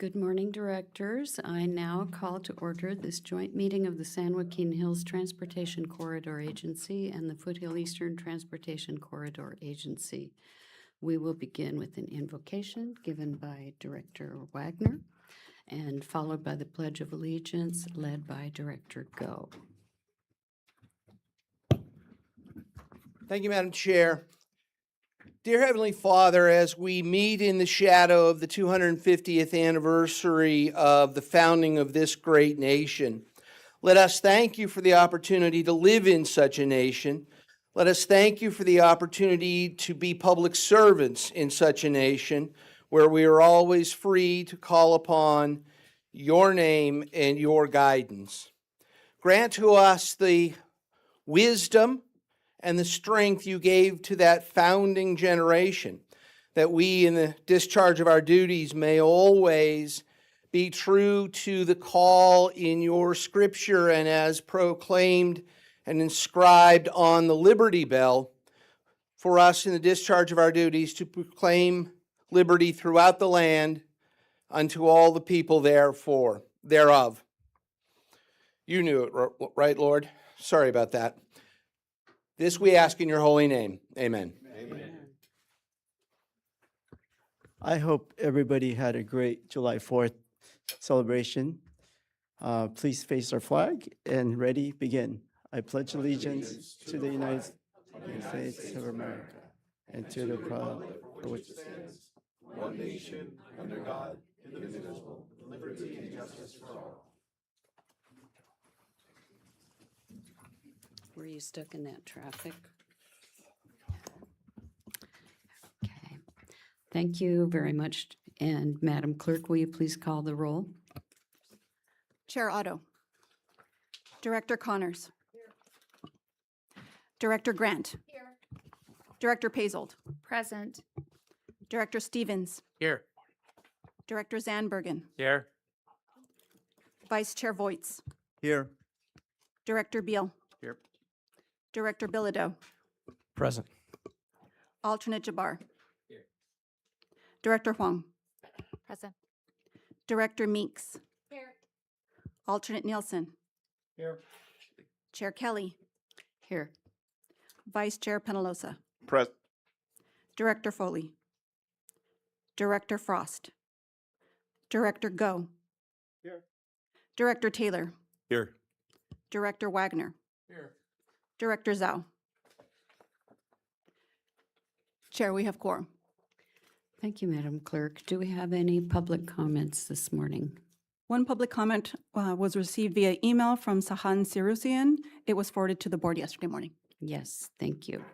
Good morning, directors. I now call to order this joint meeting of the San Joaquin Hills Transportation Corridor Agency and the Foothill Eastern Transportation Corridor Agency. We will begin with an invocation given by Director Wagner and followed by the Pledge of Allegiance led by Director Go. Thank you, Madam Chair. Dear Heavenly Father, as we meet in the shadow of the 250th anniversary of the founding of this great nation, let us thank you for the opportunity to live in such a nation. Let us thank you for the opportunity to be public servants in such a nation where we are always free to call upon your name and your guidance. Grant to us the wisdom and the strength you gave to that founding generation, that we, in the discharge of our duties, may always be true to the call in your scripture and as proclaimed and inscribed on the Liberty Bell, for us in the discharge of our duties to proclaim liberty throughout the land unto all the people thereof. You knew it, right, Lord? Sorry about that. This we ask in your holy name. Amen. Amen. I hope everybody had a great July 4th celebration. Please face our flag and ready, begin. I pledge allegiance to the United States of America and to the republic for which it stands, one nation, under God, indivisible, with liberty and justice for all. Were you stuck in that traffic? Okay. Thank you very much. And Madam Clerk, will you please call the roll? Chair Otto. Director Connors. Director Grant. Here. Director Paysold. Present. Director Stevens. Here. Director Zandbergen. Here. Vice Chair Voits. Here. Director Beal. Here. Director Bilodeau. Present. Alternate Jabbar. Here. Director Huang. Present. Director Meeks. Here. Alternate Nielsen. Here. Chair Kelly. Here. Vice Chair Penalosa. Present. Director Foley. Director Frost. Director Go. Here. Director Taylor. Here. Director Wagner. Here. Director Zhao. Chair, we have quorum. Thank you, Madam Clerk. Do we have any public comments this morning? One public comment was received via email from Sahan Sirusian. It was forwarded to the board yesterday morning. Yes, thank you.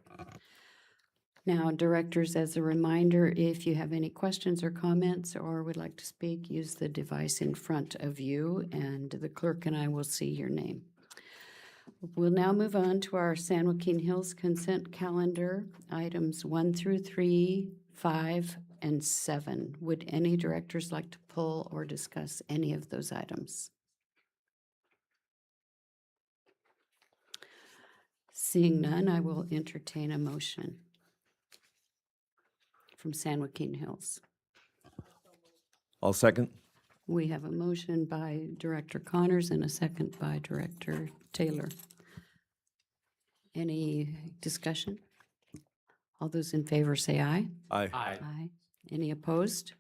Now, directors, as a reminder, if you have any questions or comments or would like to speak, use the device in front of you and the clerk and I will see your name. We'll now move on to our San Joaquin Hills consent calendar, items 1 through 3, 5, and 7. Would any directors like to pull or discuss any of those items? Seeing none, I will entertain a motion from San Joaquin Hills. I'll second. We have a motion by Director Connors and a second by Director Taylor. Any discussion? All those in favor say aye. Aye. Aye. Any opposed?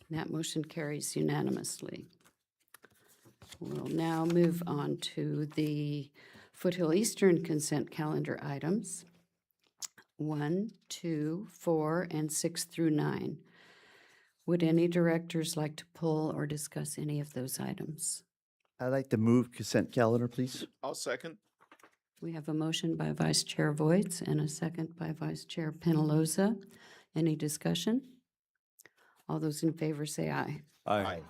That motion carries unanimously. We'll now move on to the Foothill Eastern consent calendar items, 1, 2, 4, and 6 through 9. Would any directors like to pull or discuss any of those items? I'd like to move consent calendar, please. I'll second. We have a motion by Vice Chair Voits and a second by Vice Chair Penalosa. Any discussion? All those in favor say aye. Aye.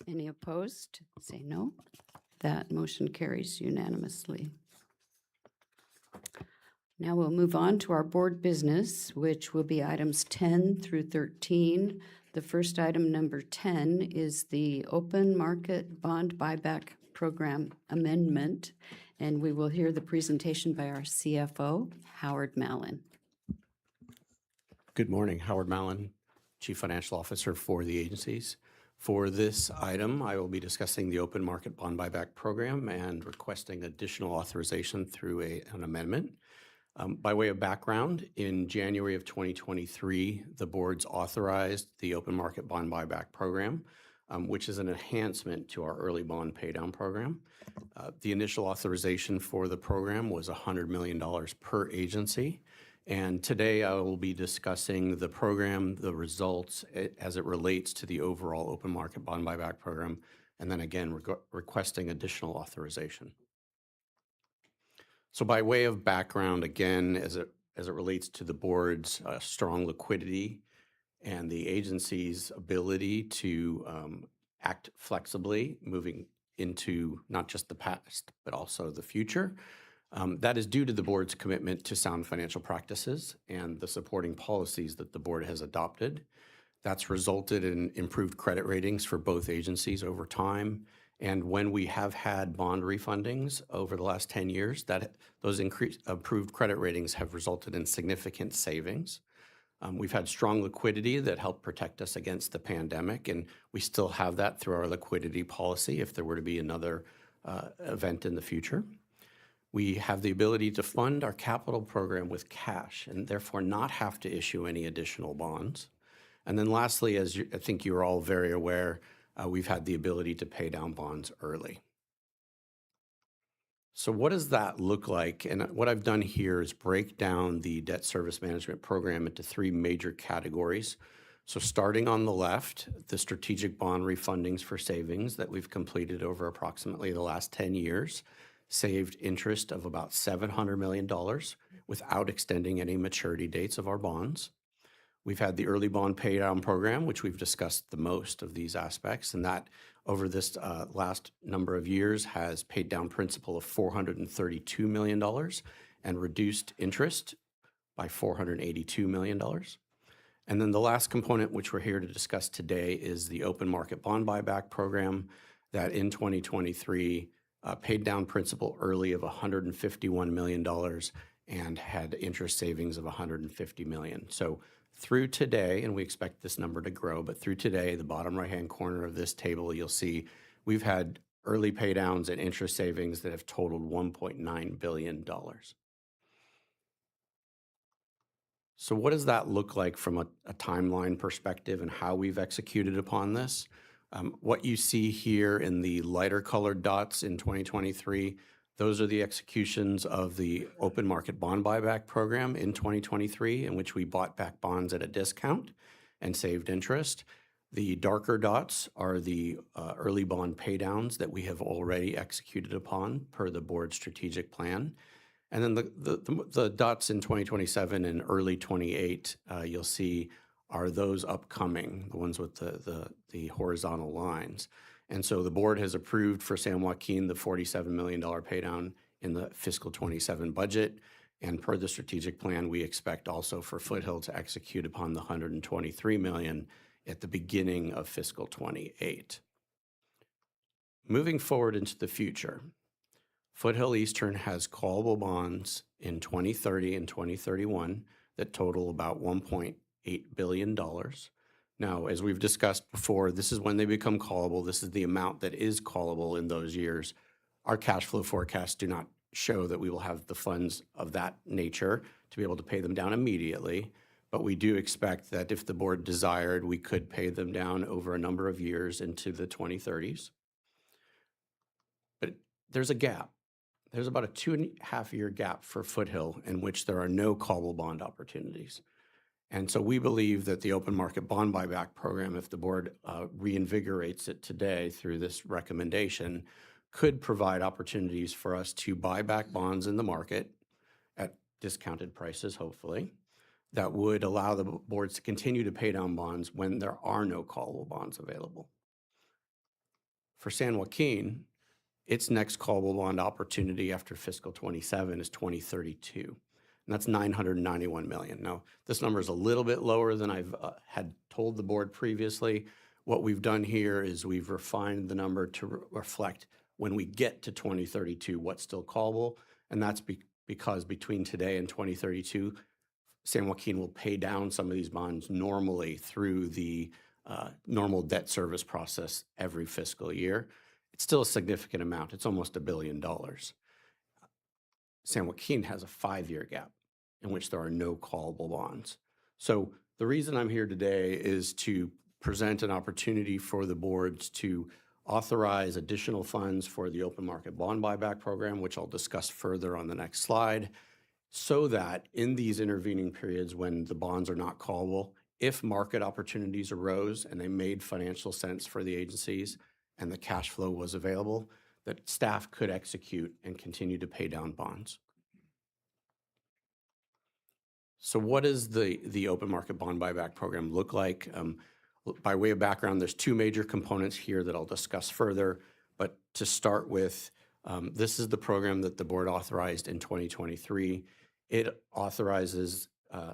Any opposed? Say no. That motion carries unanimously. Now we'll move on to our board business, which will be items 10 through 13. The first item, number 10, is the open market bond buyback program amendment, and we will hear the presentation by our CFO, Howard Mallon. Good morning, Howard Mallon, Chief Financial Officer for the agencies. For this item, I will be discussing the open market bond buyback program and requesting additional authorization through an amendment. By way of background, in January of 2023, the boards authorized the open market bond buyback program, which is an enhancement to our early bond paydown program. The initial authorization for the program was $100 million per agency. And today I will be discussing the program, the results as it relates to the overall open market bond buyback program, and then again requesting additional authorization. So by way of background, again, as it relates to the board's strong liquidity and the agency's ability to act flexibly, moving into not just the past, but also the future. That is due to the board's commitment to sound financial practices and the supporting policies that the board has adopted. That's resulted in improved credit ratings for both agencies over time. And when we have had bond refundings over the last 10 years, those improved credit ratings have resulted in significant savings. We've had strong liquidity that helped protect us against the pandemic, and we still have that through our liquidity policy if there were to be another event in the future. We have the ability to fund our capital program with cash and therefore not have to issue any additional bonds. And then lastly, as I think you're all very aware, we've had the ability to pay down bonds early. So what does that look like? And what I've done here is break down the debt service management program into three major categories. So starting on the left, the strategic bond refundings for savings that we've completed over approximately the last 10 years, saved interest of about $700 million without extending any maturity dates of our bonds. We've had the early bond paydown program, which we've discussed the most of these aspects, and that over this last number of years has paid down principal of $432 million and reduced interest by $482 million. And then the last component, which we're here to discuss today, is the open market bond buyback program that in 2023 paid down principal early of $151 million and had interest savings of $150 million. So through today, and we expect this number to grow, but through today, the bottom right-hand corner of this table, you'll see we've had early paydowns and interest savings that have totaled $1.9 billion. So what does that look like from a timeline perspective and how we've executed upon this? What you see here in the lighter colored dots in 2023, those are the executions of the open market bond buyback program in 2023, in which we bought back bonds at a discount and saved interest. The darker dots are the early bond paydowns that we have already executed upon per the board's strategic plan. And then the dots in 2027 and early 28, you'll see are those upcoming, the ones with the horizontal lines. And so the board has approved for San Joaquin the $47 million paydown in the fiscal 27 budget. And per the strategic plan, we expect also for Foothill to execute upon the $123 million at the beginning of fiscal 28. Moving forward into the future, Foothill Eastern has callable bonds in 2030 and 2031 that total about $1.8 billion. Now, as we've discussed before, this is when they become callable. This is the amount that is callable in those years. Our cash flow forecasts do not show that we will have the funds of that nature to be able to pay them down immediately, but we do expect that if the board desired, we could pay them down over a number of years into the 2030s. But there's a gap. There's about a 2.5-year gap for Foothill in which there are no callable bond opportunities. And so we believe that the open market bond buyback program, if the board reinvigorates it today through this recommendation, could provide opportunities for us to buy back bonds in the market at discounted prices, hopefully, that would allow the boards to continue to pay down bonds when there are no callable bonds available. For San Joaquin, its next callable bond opportunity after fiscal 27 is 2032. And that's $991 million. Now, this number is a little bit lower than I've had told the board previously. What we've done here is we've refined the number to reflect when we get to 2032 what's still callable, and that's because between today and 2032, San Joaquin will pay down some of these bonds normally through the normal debt service process every fiscal year. It's still a significant amount. It's almost $1 billion. San Joaquin has a 5-year gap in which there are no callable bonds. So the reason I'm here today is to present an opportunity for the boards to authorize additional funds for the open market bond buyback program, which I'll discuss further on the next slide, so that in these intervening periods when the bonds are not callable, if market opportunities arose and they made financial sense for the agencies and the cash flow was available, that staff could execute and continue to pay down bonds. So what does the open market bond buyback program look like? By way of background, there's 2 major components here that I'll discuss further. But to start with, this is the program that the board authorized in 2023. It authorizes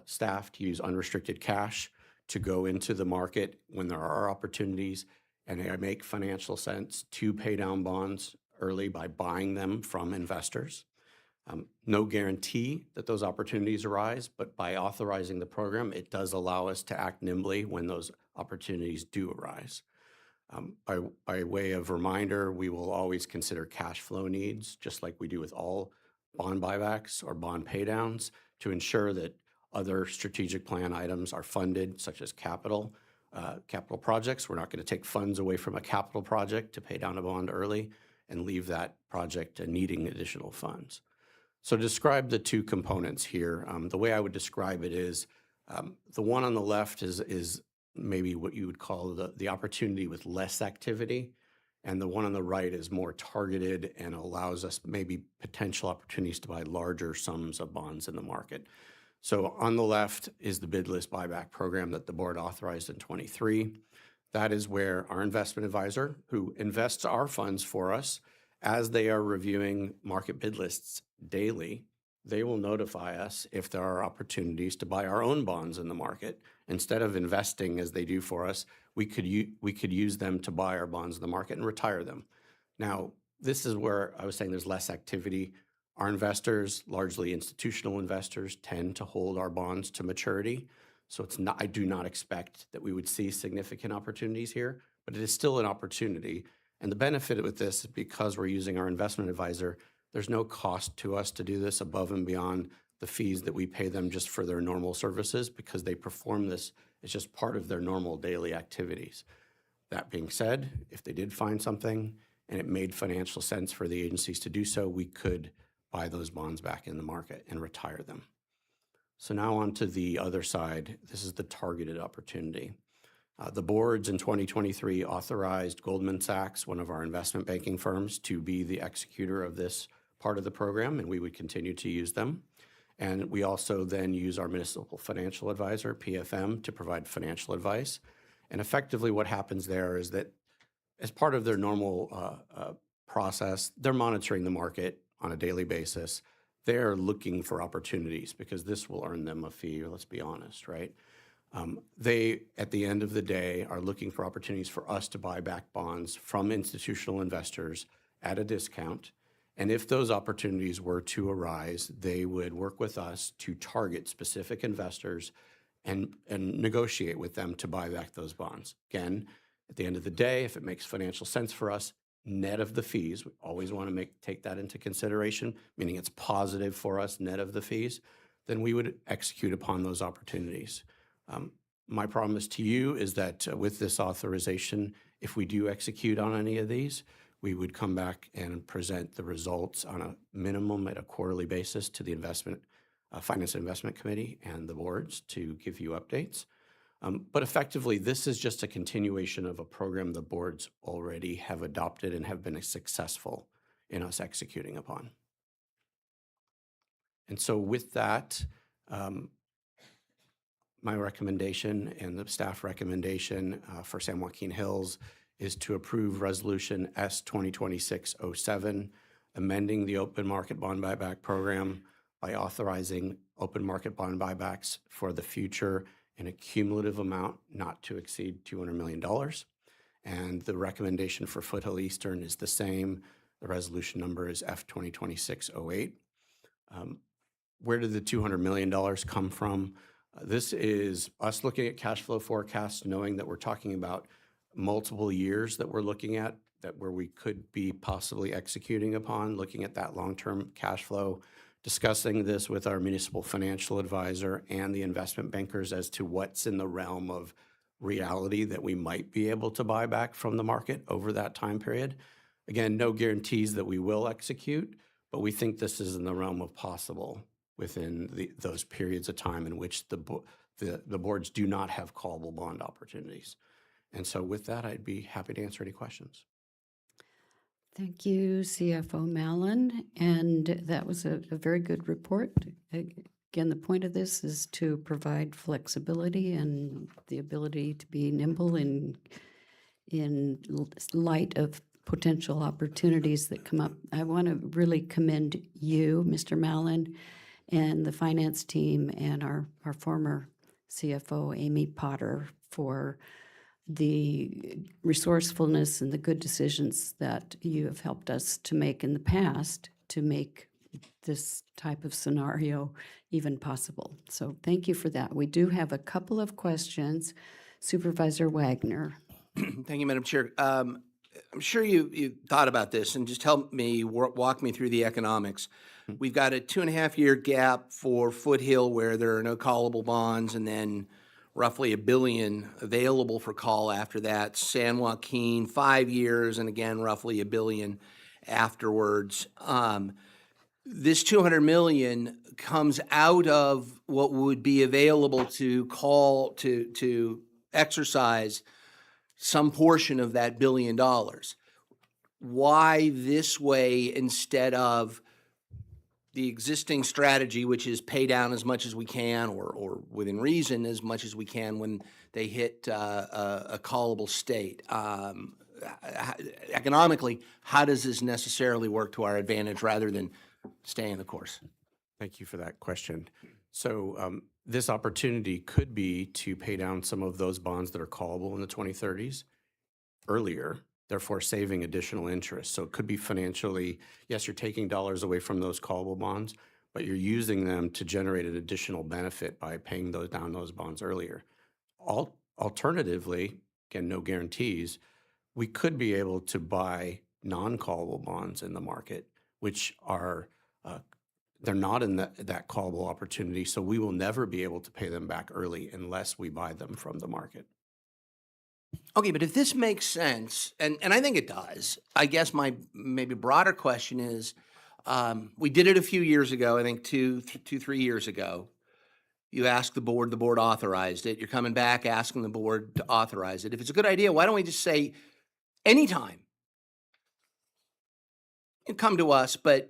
staff to use unrestricted cash to go into the market when there are opportunities and they make financial sense to pay down bonds early by buying them from investors. No guarantee that those opportunities arise, but by authorizing the program, it does allow us to act nimbly when those opportunities do arise. By way of reminder, we will always consider cash flow needs, just like we do with all bond buybacks or bond paydowns, to ensure that other strategic plan items are funded, such as capital projects. We're not going to take funds away from a capital project to pay down a bond early and leave that project needing additional funds. So to describe the 2 components here, the way I would describe it is the one on the left is maybe what you would call the opportunity with less activity, and the one on the right is more targeted and allows us maybe potential opportunities to buy larger sums of bonds in the market. So on the left is the bid list buyback program that the board authorized in 23. That is where our investment advisor, who invests our funds for us, as they are reviewing market bid lists daily, they will notify us if there are opportunities to buy our own bonds in the market. Instead of investing as they do for us, we could use them to buy our bonds in the market and retire them. Now, this is where I was saying there's less activity. Our investors, largely institutional investors, tend to hold our bonds to maturity. So I do not expect that we would see significant opportunities here, but it is still an opportunity. And the benefit with this is because we're using our investment advisor, there's no cost to us to do this above and beyond the fees that we pay them just for their normal services, because they perform this. It's just part of their normal daily activities. That being said, if they did find something and it made financial sense for the agencies to do so, we could buy those bonds back in the market and retire them. So now on to the other side. This is the targeted opportunity. The boards in 2023 authorized Goldman Sachs, one of our investment banking firms, to be the executor of this part of the program, and we would continue to use them. And we also then use our municipal financial advisor, PFM, to provide financial advice. And effectively what happens there is that as part of their normal process, they're monitoring the market on a daily basis. They're looking for opportunities because this will earn them a fee, let's be honest, right? They, at the end of the day, are looking for opportunities for us to buy back bonds from institutional investors at a discount. And if those opportunities were to arise, they would work with us to target specific investors and negotiate with them to buy back those bonds. Again, at the end of the day, if it makes financial sense for us, net of the fees, we always want to take that into consideration, meaning it's positive for us net of the fees, then we would execute upon those opportunities. My promise to you is that with this authorization, if we do execute on any of these, we would come back and present the results on a minimum at a quarterly basis to the Finance and Investment Committee and the boards to give you updates. But effectively, this is just a continuation of a program the boards already have adopted and have been successful in us executing upon. And so with that, my recommendation and the staff recommendation for San Joaquin Hills is to approve Resolution S 2026-07, amending the open market bond buyback program by authorizing open market bond buybacks for the future in a cumulative amount not to exceed $200 million. And the recommendation for Foothill Eastern is the same. The resolution number is F 2026-08. Where did the $200 million come from? This is us looking at cash flow forecasts, knowing that we're talking about multiple years that we're looking at, that where we could be possibly executing upon, looking at that long-term cash flow, discussing this with our municipal financial advisor and the investment bankers as to what's in the realm of reality that we might be able to buy back from the market over that time period. Again, no guarantees that we will execute, but we think this is in the realm of possible within those periods of time in which the boards do not have callable bond opportunities. And so with that, I'd be happy to answer any questions. Thank you, CFO Mallon, and that was a very good report. Again, the point of this is to provide flexibility and the ability to be nimble in light of potential opportunities that come up. I want to really commend you, Mr. Mallon, and the finance team and our former CFO, Amy Potter, for the resourcefulness and the good decisions that you have helped us to make in the past to make this type of scenario even possible. So thank you for that. We do have a couple of questions. Supervisor Wagner. Thank you, Madam Chair. I'm sure you thought about this, and just help me walk me through the economics. We've got a 2.5-year gap for Foothill where there are no callable bonds, and then roughly $1 billion available for call after that. San Joaquin, 5 years, and again, roughly $1 billion afterwards. This $200 million comes out of what would be available to call, to exercise some portion of that $1 billion. Why this way instead of the existing strategy, which is pay down as much as we can, or within reason as much as we can when they hit a callable state? Economically, how does this necessarily work to our advantage rather than staying the course? Thank you for that question. So this opportunity could be to pay down some of those bonds that are callable in the 2030s earlier, therefore saving additional interest. So it could be financially, yes, you're taking dollars away from those callable bonds, but you're using them to generate an additional benefit by paying down those bonds earlier. Alternatively, again, no guarantees, we could be able to buy non-callable bonds in the market, which are, they're not in that callable opportunity, so we will never be able to pay them back early unless we buy them from the market. Okay, but if this makes sense, and I think it does, I guess my maybe broader question is, we did it a few years ago, I think 3 years ago. You asked the board authorized it. You're coming back asking the board to authorize it. If it's a good idea, why don't we just say anytime? You come to us, but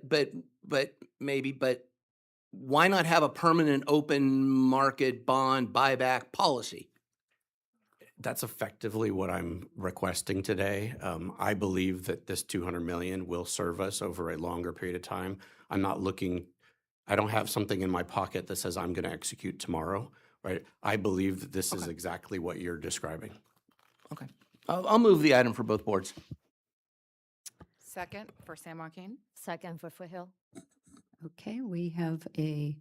why not have a permanent open market bond buyback policy? That's effectively what I'm requesting today. I believe that this $200 million will serve us over a longer period of time. I don't have something in my pocket that says I'm going to execute tomorrow, right? I believe that this is exactly what you're describing. Okay. I'll move the item for both boards. Second for San Joaquin. Second for Foothill. Okay, we have a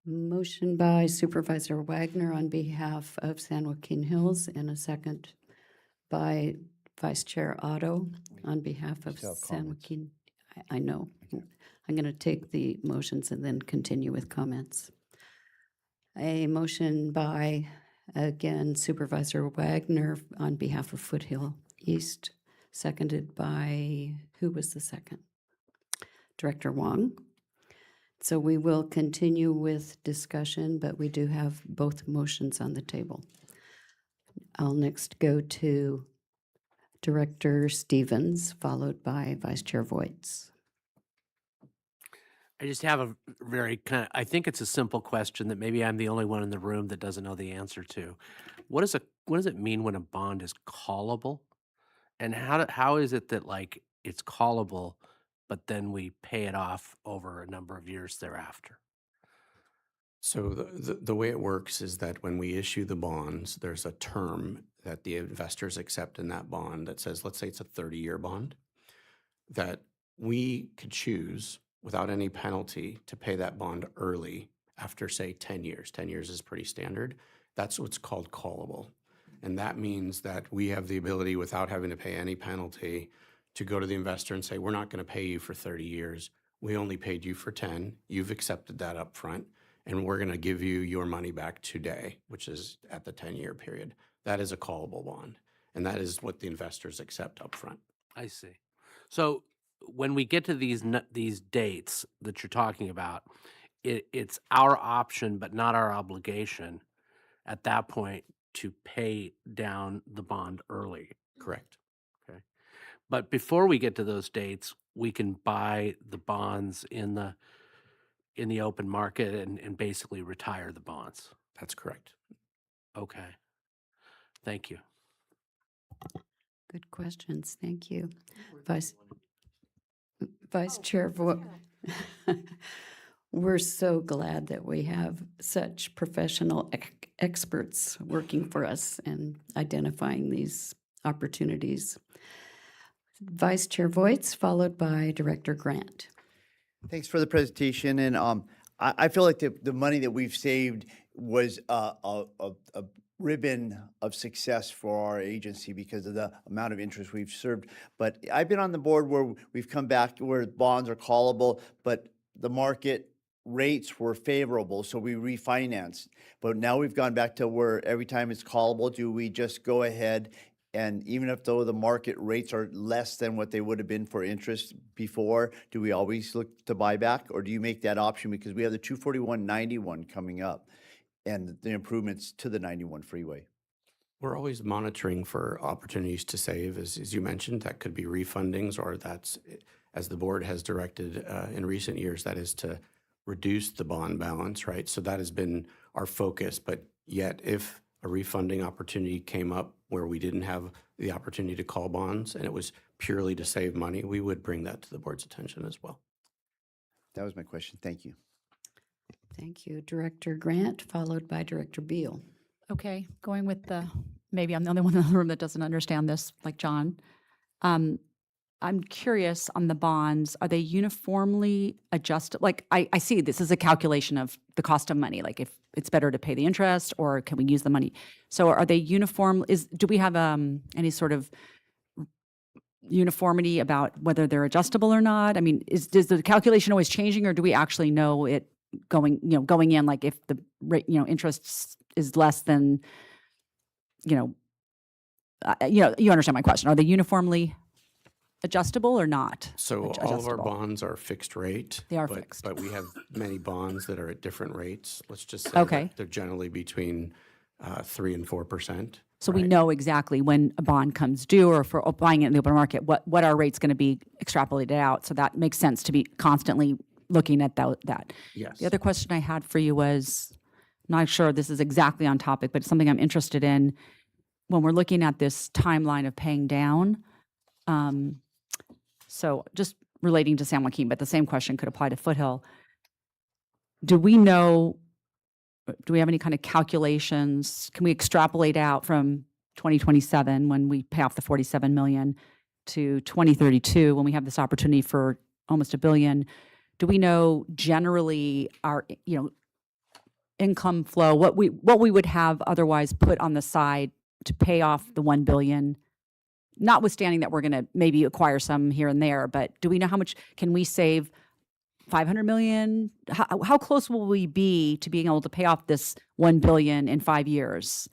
motion by Supervisor Wagner on behalf of San Joaquin Hills and a second by Vice Chair Otto on behalf of San Joaquin. I know. I'm going to take the motions and then continue with comments. A motion by, again, Supervisor Wagner on behalf of Foothill East, seconded by, who was the second? Director Wong. So we will continue with discussion, but we do have both motions on the table. I'll next go to Director Stevens, followed by Vice Chair Voights. I just have a very I think it's a simple question that maybe I'm the only one in the room that doesn't know the answer to. What does it mean when a bond is callable? And how is it that it's callable, but then we pay it off over a number of years thereafter? So the way it works is that when we issue the bonds, there's a term that the investors accept in that bond that says, let's say it's a 30-year bond, that we could choose without any penalty to pay that bond early after, say, 10 years. 10 years is pretty standard. That's what's called callable. And that means that we have the ability, without having to pay any penalty, to go to the investor and say, we're not going to pay you for 30 years. We only paid you for 10. You've accepted that up front, and we're going to give you your money back today, which is at the 10-year period. That is a callable bond, and that is what the investors accept up front. I see. So when we get to these dates that you're talking about, it's our option, but not our obligation at that point to pay down the bond early. Correct. Okay. But before we get to those dates, we can buy the bonds in the open market and basically retire the bonds. That's correct. Okay. Thank you. Good questions. Thank you. Vice Chair, we're so glad that we have such professional experts working for us and identifying these opportunities. Vice Chair Voits, followed by Director Grant. Thanks for the presentation. And I feel like the money that we've saved was a ribbon of success for our agency because of the amount of interest we've served. But I've been on the board where we've come back to where bonds are callable, but the market rates were favorable, so we refinanced. But now we've gone back to where every time it's callable, do we just go ahead and even if though the market rates are less than what they would have been for interest before, do we always look to buyback, or do you make that option because we have the 241-91 coming up and the improvements to the 91 freeway? We're always monitoring for opportunities to save, as you mentioned. That could be refundings, or that's, as the board has directed in recent years, that is to reduce the bond balance, right? So that has been our focus. But yet, if a refunding opportunity came up where we didn't have the opportunity to call bonds and it was purely to save money, we would bring that to the board's attention as well. That was my question. Thank you. Thank you. Director Grant, followed by Director Beal. Okay, going with maybe I'm the only one in the room that doesn't understand this, like John. I'm curious on the bonds, are they uniformly adjusted? Like, I see this is a calculation of the cost of money, like if it's better to pay the interest or can we use the money? So are they uniform? Do we have any sort of uniformity about whether they're adjustable or not? I mean, is the calculation always changing, or do we actually know it going in, like if the rate, interest is less than, you understand my question. Are they uniformly adjustable or not? So all of our bonds are fixed rate. They are but, fixed. But we have many bonds that are at different rates. Let's just say Okay. that they're generally between 3 and 4%. So we know exactly when a bond comes due, or for buying it in the open market, what our rate's going to be extrapolated out. So that makes sense to be constantly looking at that. Yes. The other question I had for you was, I'm not sure this is exactly on topic, but it's something I'm interested in. When we're looking at this timeline of paying down, so just relating to San Joaquin, but the same question could apply to Foothill. Do we have any kind of calculations? Can we extrapolate out from 2027 when we pay off the $47 million to 2032 when we have this opportunity for almost $1 billion? Do we know generally our, income flow, what we would have otherwise put on the side to pay off the $1 billion? Notwithstanding that we're going to maybe acquire some here and there, but do we know how much can we save? $500 million? How close will we be to being able to pay off this $1 billion in 5 years?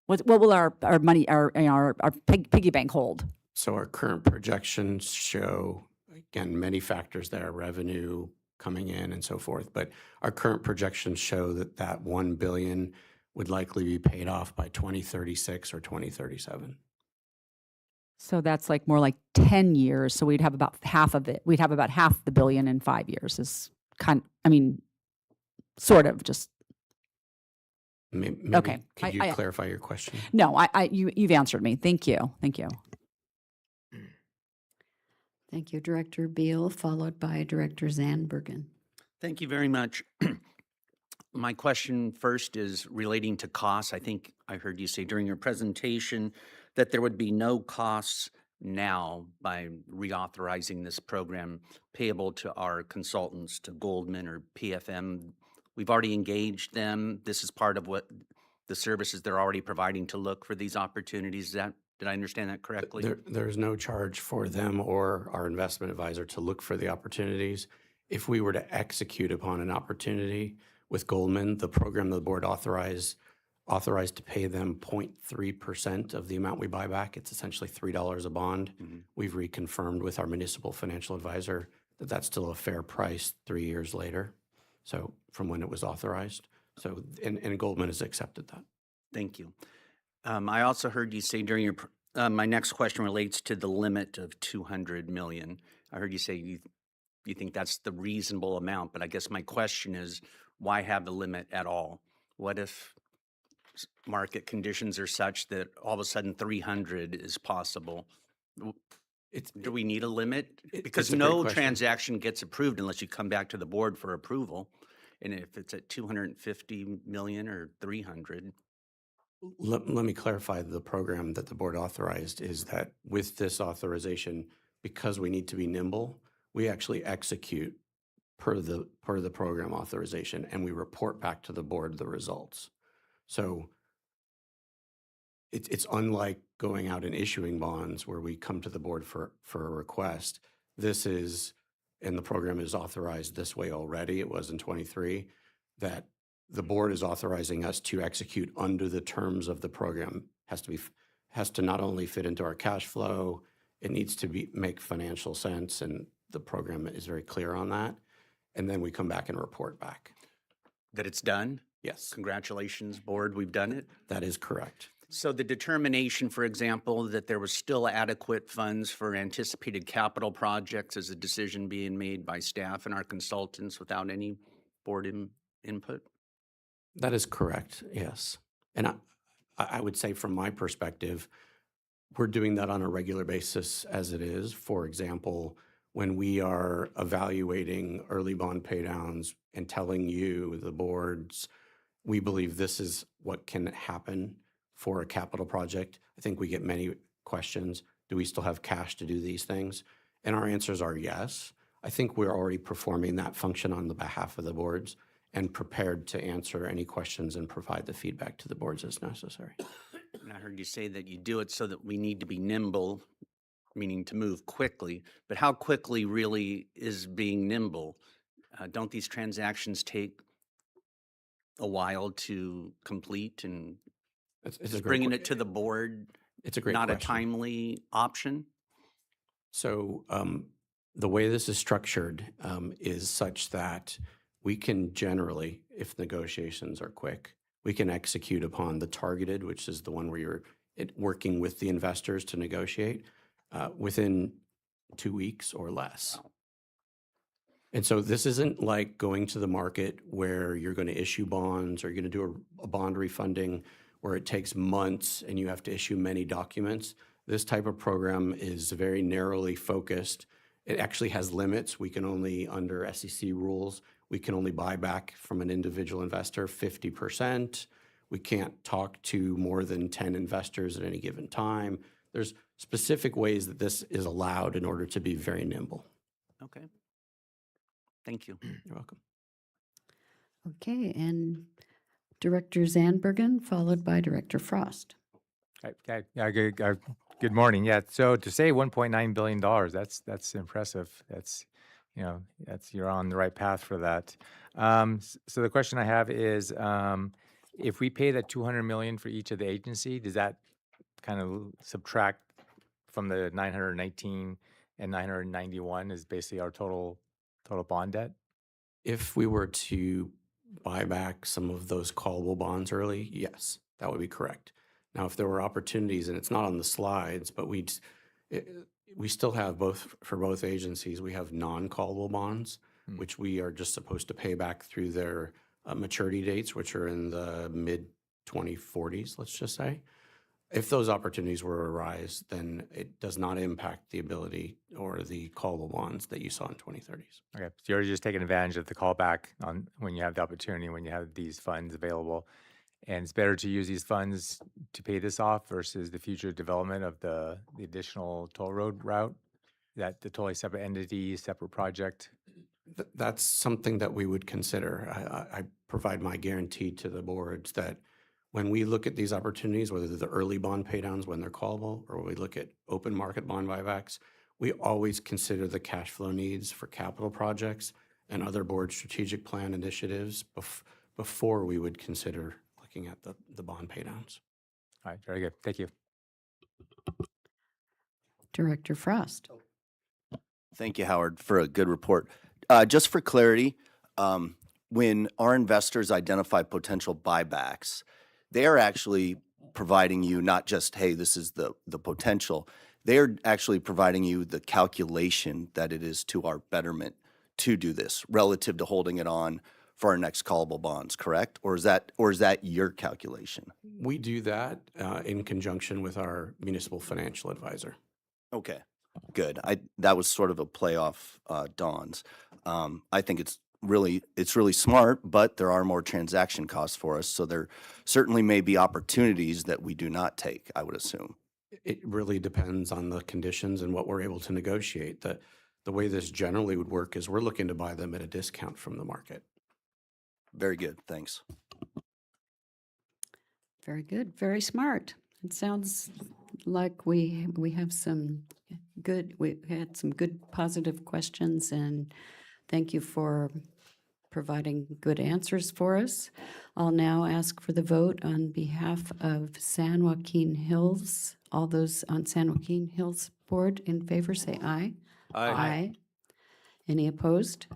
What will our money, our piggy bank hold? So our current projections show, again, many factors there, revenue coming in and so forth, but our current projections show that $1 billion would likely be paid off by 2036 or 2037. So that's like more like 10 years. So we'd have about half of it. We'd have about half the billion in 5 years is sort of just. Maybe, Okay. Could you clarify your question? No, you've answered me. Thank you. Thank you. Thank you, Director Beal, followed by Director Zandbergen. Thank you very much. My question first is relating to costs. I think I heard you say during your presentation that there would be no costs now by reauthorizing this program payable to our consultants, to Goldman or PFM. we've already engaged them. This is part of what the services they're already providing to look for these opportunities. Did I understand that correctly? There's no charge for them or our investment advisor to look for the opportunities. If we were to execute upon an opportunity with Goldman, the program the board authorized to pay them 0.3% of the amount we buy back. It's essentially $3 a bond. We've reconfirmed with our municipal financial advisor that that's still a fair price 3 years later. So from when it was authorized. So, and Goldman has accepted that. Thank you. I also heard you say during your, my next question relates to the limit of 200 million. I heard you say you think that's the reasonable amount, but I guess my question is, why have the limit at all? What if market conditions are such that all of a sudden 300 is possible? Do we need a limit? Because it's a great no question. transaction gets approved unless you come back to the board for approval. And if it's at 250 million or 300, Let me clarify, the program that the board authorized is that with this authorization, because we need to be nimble, we actually execute per the program authorization, and we report back to the board the results. So it's unlike going out and issuing bonds where we come to the board for a request. This is, and the program is authorized this way already, it was in 23, that the board is authorizing us to execute under the terms of the program. Has to not only fit into our cash flow, it needs to make financial sense, and the program is very clear on that. And then we come back and report back. that it's done? Yes, Congratulations, board, we've done it. that is correct. So the determination, for example, that there was still adequate funds for anticipated capital projects is a decision being made by staff and our consultants without any board input? That is correct, yes. And I would say from my perspective, we're doing that on a regular basis as it is. For example, when we are evaluating early bond paydowns and telling you, the boards, we believe this is what can happen for a capital project. I think we get many questions. Do we still have cash to do these things? And our answers are yes. I think we're already performing that function on the behalf of the boards and prepared to answer any questions and provide the feedback to the boards as necessary. And I heard you say that you do it so that we need to be nimble, meaning to move quickly. But how quickly really is being nimble? Don't these transactions take a while to complete, and It's is bringing it to the board It's a great not question. a timely option? So the way this is structured is such that we can generally, if negotiations are quick, we can execute upon the targeted, which is the one where you're working with the investors to negotiate within 2 weeks or less. And so this isn't like going to the market where you're going to issue bonds or you're going to do a bond refunding where it takes months and you have to issue many documents. This type of program is very narrowly focused. It actually has limits. We can only, under SEC rules, we can only buy back from an individual investor 50%. We can't talk to more than 10 investors at any given time. There's specific ways that this is allowed in order to be very nimble. Okay. Thank you. You're welcome. Okay, and Director Zandbergen, followed by Director Frost. Okay. Yeah, good morning. Yeah, so to say $1.9 billion, that's impressive. That's, you're on the right path for that. So the question I have is, if we pay that $200 million for each of the agency, does that kind of subtract from the 919 and 991 is basically our total bond debt? If we were to buy back some of those callable bonds early, yes, that would be correct. Now, if there were opportunities, and it's not on the slides, but we still have for both agencies, we have non-callable bonds, which we are just supposed to pay back through their maturity dates, which are in the mid-2040s, let's just say. If those opportunities were to arise, then it does not impact the ability or the callable bonds that you saw in 2030s. Okay, so you're just taking advantage of the callback on when you have the opportunity, when you have these funds available. And it's better to use these funds to pay this off versus the future development of the additional toll road route, that the totally separate entity, separate project. That's something that we would consider. I provide my guarantee to the boards that when we look at these opportunities, whether they're the early bond paydowns when they're callable, or we look at open market bond buybacks, we always consider the cash flow needs for capital projects and other board strategic plan initiatives before we would consider looking at the bond paydowns. All right, very good. Thank you. Director Frost. Thank you, Howard, for a good report. Just for clarity, when our investors identify potential buybacks, they are actually providing you not just, hey, this is the potential. They're actually providing you the calculation that it is to our betterment to do this relative to holding it on for our next callable bonds, correct? Or is that your calculation? We do that in conjunction with our municipal financial advisor. Okay, good. That was sort of a play off Dawn's. I think it's really smart, but there are more transaction costs for us. So there certainly may be opportunities that we do not take, I would assume. It really depends on the conditions and what we're able to negotiate. The way this generally would work is we're looking to buy them at a discount from the market. Very good, thanks. Very good, very smart. It sounds like we have we had some good positive questions, and thank you for providing good answers for us. I'll now ask for the vote on behalf of San Joaquin Hills. All those on San Joaquin Hills Board in favor say aye. Aye. Any opposed?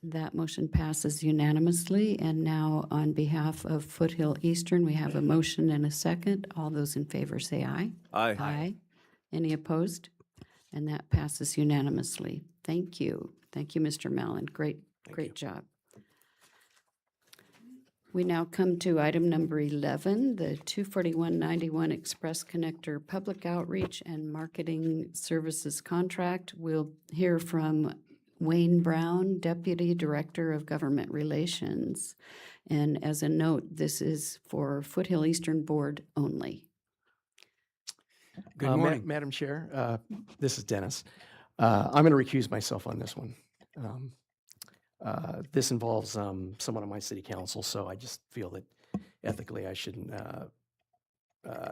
That motion passes unanimously. And now on behalf of Foothill Eastern, we have a motion and a second. All those in favor say aye. Aye. Aye. Any opposed? And that passes unanimously. Thank you. Thank you, Mr. Mallon. Great job. We now come to item number 11, the 24191 Express Connector Public Outreach and Marketing Services Contract. We'll hear from Wayne Brown, Deputy Director of Government Relations. And as a note, this is for Foothill Eastern Board only. Good morning. Madam Chair, this is Dennis. I'm going to recuse myself on this one. This involves someone on my city council, so I just feel that ethically I shouldn't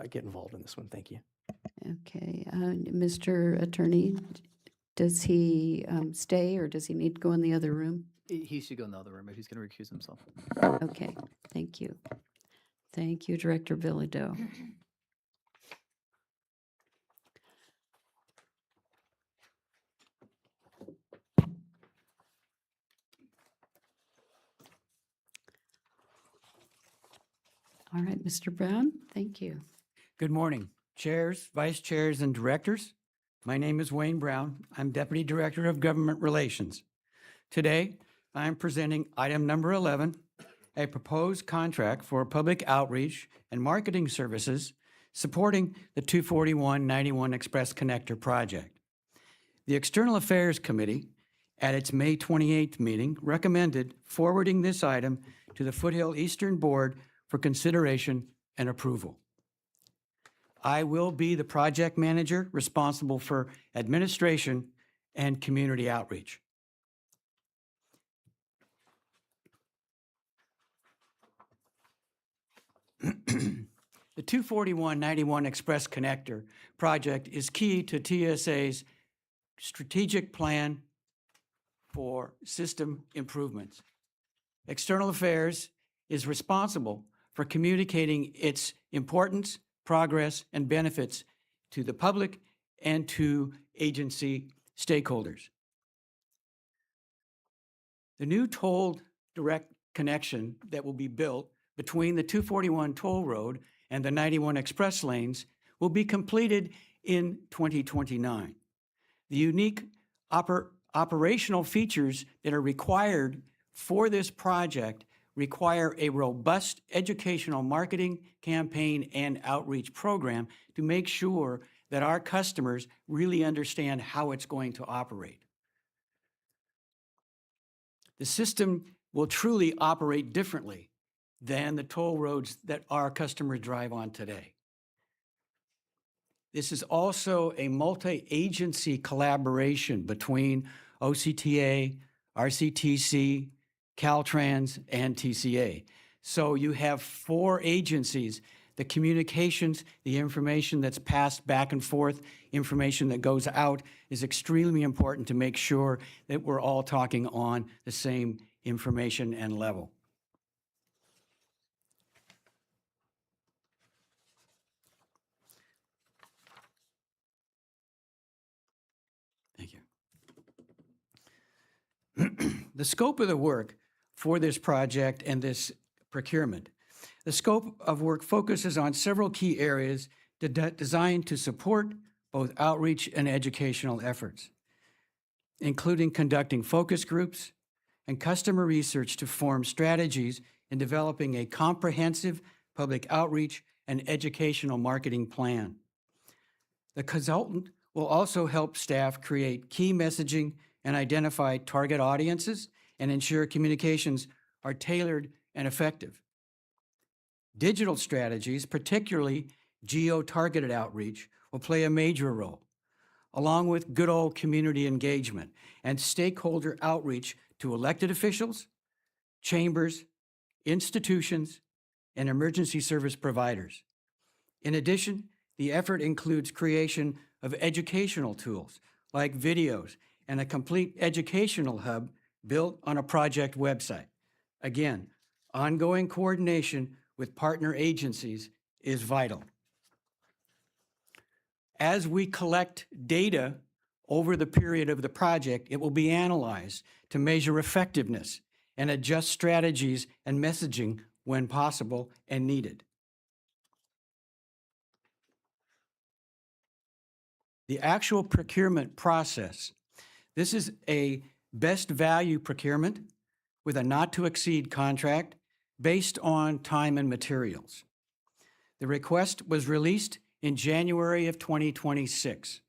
get involved in this one. Thank you. Okay. Mr. Attorney, does he stay or does he need to go in the other room? He should go in the other room if he's going to recuse himself. Okay. Thank you. Thank you, Director Bilodeau. All right, Mr. Brown, thank you. Good morning, chairs, vice chairs, and directors. My name is Wayne Brown. I'm Deputy Director of Government Relations. Today, I'm presenting item number 11, a proposed contract for public outreach and marketing services supporting the 24191 Express Connector project. The External Affairs Committee, at its May 28th meeting, recommended forwarding this item to the Foothill Eastern Board for consideration and approval. I will be the project manager responsible for administration and community outreach. The 24191 Express Connector project is key to TSA's strategic plan for system improvements. External Affairs is responsible for communicating its importance, progress, and benefits to the public and to agency stakeholders. The new toll direct connection that will be built between the 241 toll road and the 91 express lanes will be completed in 2029. The unique operational features that are required for this project require a robust educational marketing campaign and outreach program to make sure that our customers really understand how it's going to operate. The system will truly operate differently than the toll roads that our customers drive on today. This is also a multi-agency collaboration between OCTA, RCTC, Caltrans, and TCA. So you have 4 agencies. The communications, the information that's passed back and forth, information that goes out is extremely important to make sure that we're all talking on the same information and level. Thank you. The scope of the work for this project and this procurement. The scope of work focuses on several key areas designed to support both outreach and educational efforts, including conducting focus groups and customer research to form strategies in developing a comprehensive public outreach and educational marketing plan. The consultant will also help staff create key messaging and identify target audiences and ensure communications are tailored and effective. Digital strategies, particularly geo-targeted outreach, will play a major role, along with good old community engagement and stakeholder outreach to elected officials, chambers, institutions, and emergency service providers. In addition, the effort includes creation of educational tools like videos and a complete educational hub built on a project website. Again, ongoing coordination with partner agencies is vital. As we collect data over the period of the project, it will be analyzed to measure effectiveness and adjust strategies and messaging when possible and needed. The actual procurement process. This is a best value procurement with a not to exceed contract based on time and materials. The request was released in January of 2026.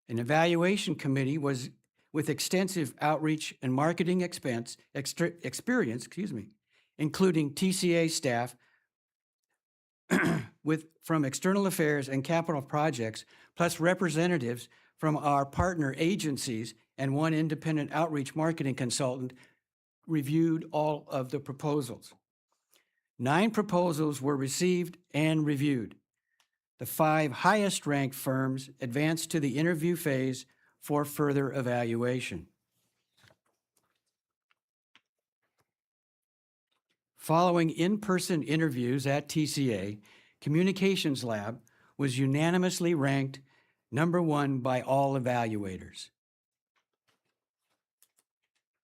An evaluation committee was with extensive outreach and marketing experience, including TCA staff from external affairs and capital projects, plus representatives from our partner agencies and one independent outreach marketing consultant reviewed all of the proposals. 9 proposals were received and reviewed. The 5 highest ranked firms advanced to the interview phase for further evaluation. Following in-person interviews at TCA, Communications Lab was unanimously ranked #1 by all evaluators.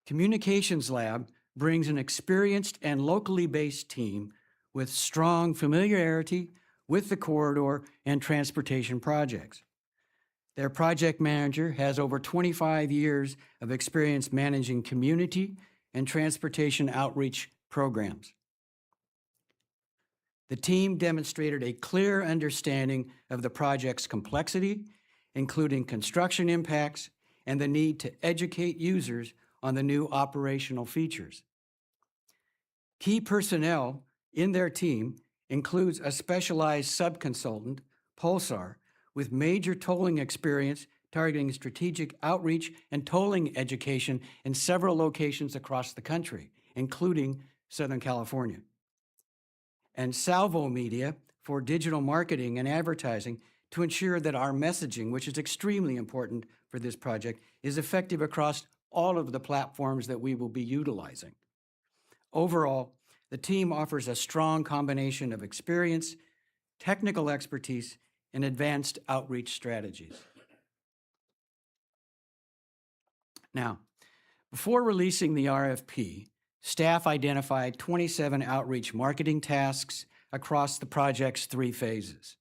Communications Lab brings an experienced and locally based team with strong familiarity with the corridor and transportation projects. Their project manager has over 25 years of experience managing community and transportation outreach programs. The team demonstrated a clear understanding of the project's complexity, including construction impacts and the need to educate users on the new operational features. Key personnel in their team includes a specialized sub-consultant, Pulsar, with major tolling experience targeting strategic outreach and tolling education in several locations across the country, including Southern California. And Salvo Media for digital marketing and advertising to ensure that our messaging, which is extremely important for this project, is effective across all of the platforms that we will be utilizing. Overall, the team offers a strong combination of experience, technical expertise, and advanced outreach strategies. Now, before releasing the RFP, staff identified 27 outreach marketing tasks across the project's 3 phases.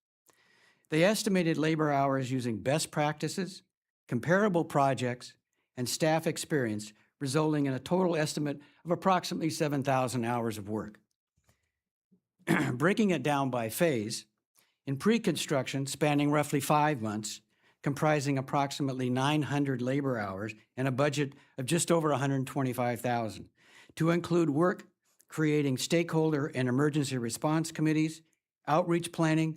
They estimated labor hours using best practices, comparable projects, and staff experience, resulting in a total estimate of approximately 7,000 hours of work. Breaking it down by phase, in pre-construction spanning roughly 5 months, comprising approximately 900 labor hours and a budget of just over $125,000, to include work creating stakeholder and emergency response committees, outreach planning,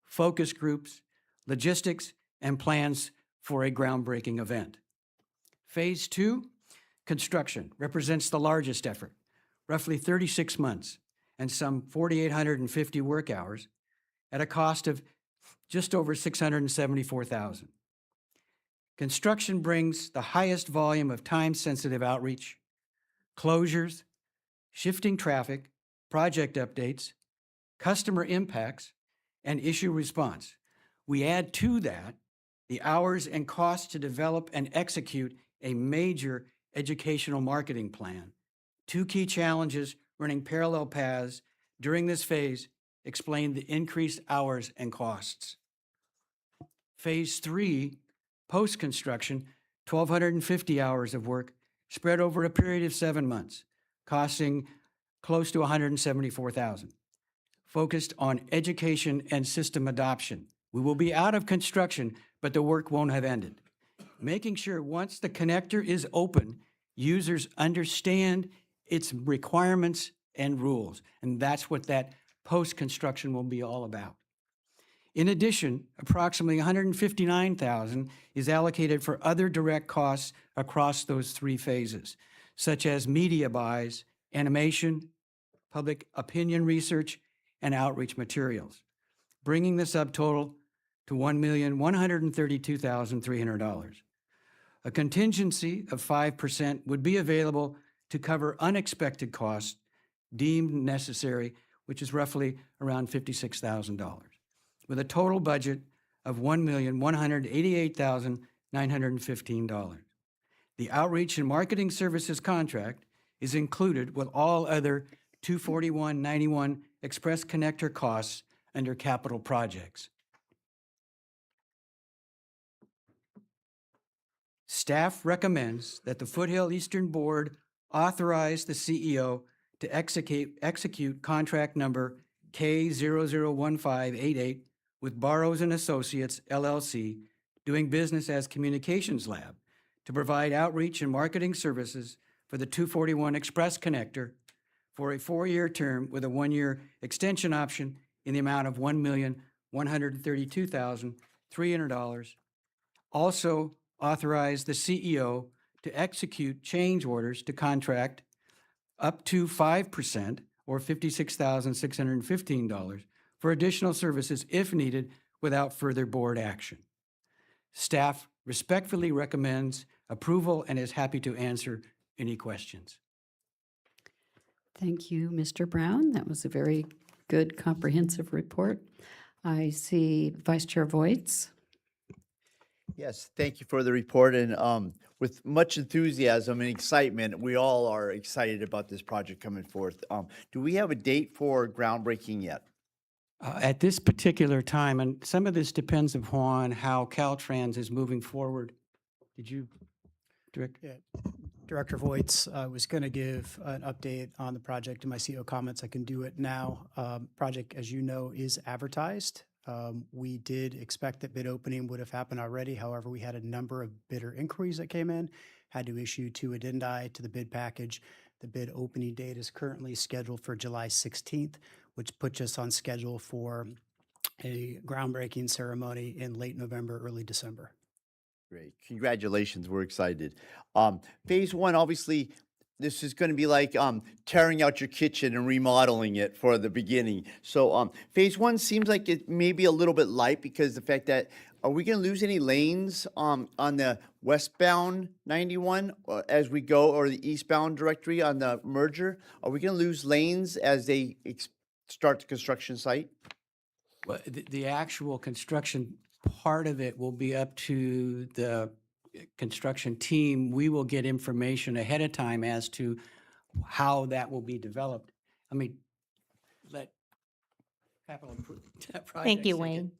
focus groups, logistics, and plans for a groundbreaking event. Phase 2 construction represents the largest effort, roughly 36 months and some 4,850 work hours at a cost of just over $674,000. Construction brings the highest volume of time-sensitive outreach, closures, shifting traffic, project updates, customer impacts, and issue response. We add to that the hours and costs to develop and execute a major educational marketing plan. Two key challenges running parallel paths during this phase explain the increased hours and costs. Phase 3, post-construction, 1,250 hours of work spread over a period of 7 months, costing close to $174,000. Focused on education and system adoption. We will be out of construction, but the work won't have ended. Making sure once the connector is open, users understand its requirements and rules. And that's what that post-construction will be all about. In addition, approximately $159,000 is allocated for other direct costs across those 3 phases, such as media buys, animation, public opinion research, and outreach materials, bringing the subtotal to $1,132,300. A contingency of 5% would be available to cover unexpected costs deemed necessary, which is roughly around $56,000, with a total budget of $1,188,915. The outreach and marketing services contract is included with all other 24191 Express Connector costs under capital projects. Staff recommends that the Foothill Eastern Board authorize the CEO to execute contract number K001588 with Barrows and Associates, LLC, doing business as Communications Lab, to provide outreach and marketing services for the 241 Express Connector for a 4-year term with a 1-year extension option in the amount of $1,132,300. Also authorize the CEO to execute change orders to contract up to 5% or $56,615 for additional services if needed without further board action. Staff respectfully recommends approval and is happy to answer any questions. Thank you, Mr. Brown. That was a very good, comprehensive report. I see Vice Chair Voights. Yes, thank you for the report. And with much enthusiasm and excitement, we all are excited about this project coming forth. Do we have a date for groundbreaking yet? At this particular time, and some of this depends upon how Caltrans is moving forward. Did you, Director? Yeah. Director Voights was going to give an update on the project in my CEO comments. I can do it now. Project, as you know, is advertised. We did expect that bid opening would have happened already. However, we had a number of bidder inquiries that came in, had to issue 2 addenda to the bid package. The bid opening date is currently scheduled for July 16th, which puts us on schedule for a groundbreaking ceremony in late November, early December. Great. Congratulations. We're excited. Phase 1, obviously, this is going to be like tearing out your kitchen and remodeling it for the beginning. So phase 1 seems like it may be a little bit light because the fact that, are we going to lose any lanes on the westbound 91 as we go, or the eastbound directory on the merger? Are we going to lose lanes as they start the construction site? Well, the actual construction part of it will be up to the construction team. We will get information ahead of time as to how that will be developed. I mean, let capital Thank you, Wayne.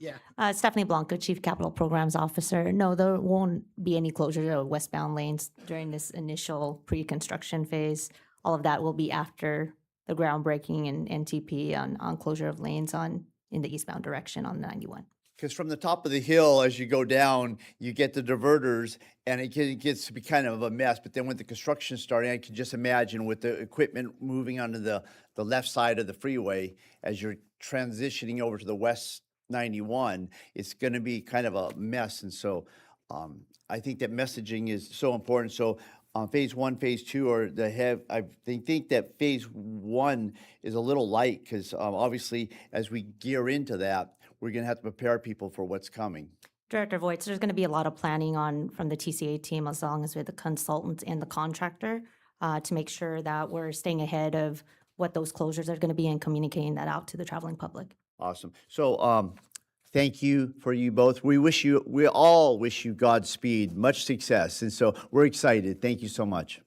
Stephanie Blanco, Chief Capital Programs Officer. No, there won't be any closure of westbound lanes during this initial pre-construction phase. All of that will be after the groundbreaking and NTP on closure of lanes in the eastbound direction on the 91. Because from the top of the hill, as you go down, you get the diverters, and it gets to be kind of a mess. But then when the construction starting, I can just imagine with the equipment moving onto the left side of the freeway, as you're transitioning over to the west 91, it's going to be kind of a mess. And so I think that messaging is so important. So phase one, phase two, or I think that phase one is a little light because obviously as we gear into that, we're going to have to prepare people for what's coming. Director Voigt, there's going to be a lot of planning from the TCA team as long as with the consultant and the contractor to make sure that we're staying ahead of what those closures are going to be and communicating that out to the traveling public. Awesome. So thank you for you both. We all wish you Godspeed, much success. And so we're excited. Thank you so much.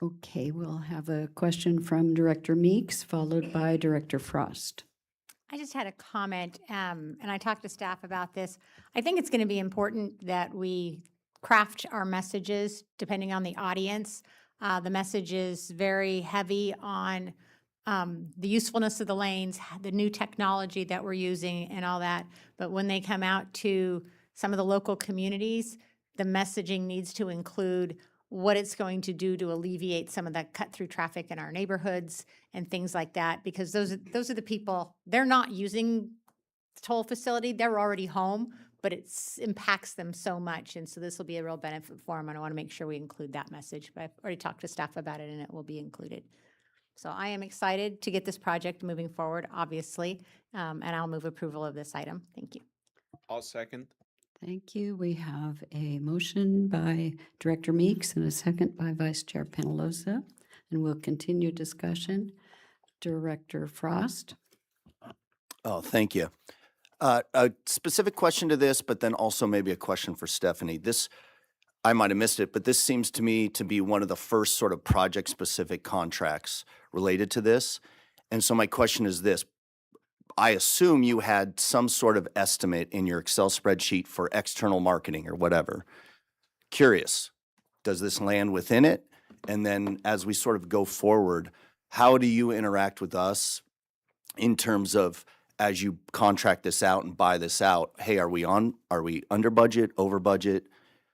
Okay, we'll have a question from Director Meeks, followed by Director Frost. I just had a comment, and I talked to staff about this. I think it's going to be important that we craft our messages depending on the audience. The message is very heavy on the usefulness of the lanes, the new technology that we're using and all that. But when they come out to some of the local communities, the messaging needs to include what it's going to do to alleviate some of that cut-through traffic in our neighborhoods and things like that, because those are the people, they're not using the toll facility, they're already home, but it impacts them so much, and so this will be a real benefit for them, and I want to make sure we include that message, but I've already talked to staff about it, and it will be included. So I am excited to get this project moving forward, obviously, and I'll move approval of this item. Thank you. I'll second. Thank you. We have a motion by Director Meeks and a second by Vice Chair Penaloza, and we'll continue discussion. Director Frost. Oh, thank you. A specific question to this, but then also maybe a question for Stephanie. This, I might have missed it, but this seems to me to be one of the first sort of project-specific contracts related to this. And so my question is this. I assume you had some sort of estimate in your Excel spreadsheet for external marketing or whatever. Curious, does this land within it? And then as we sort of go forward, how do you interact with us in terms of as you contract this out and buy this out? Hey, are we under budget, over budget?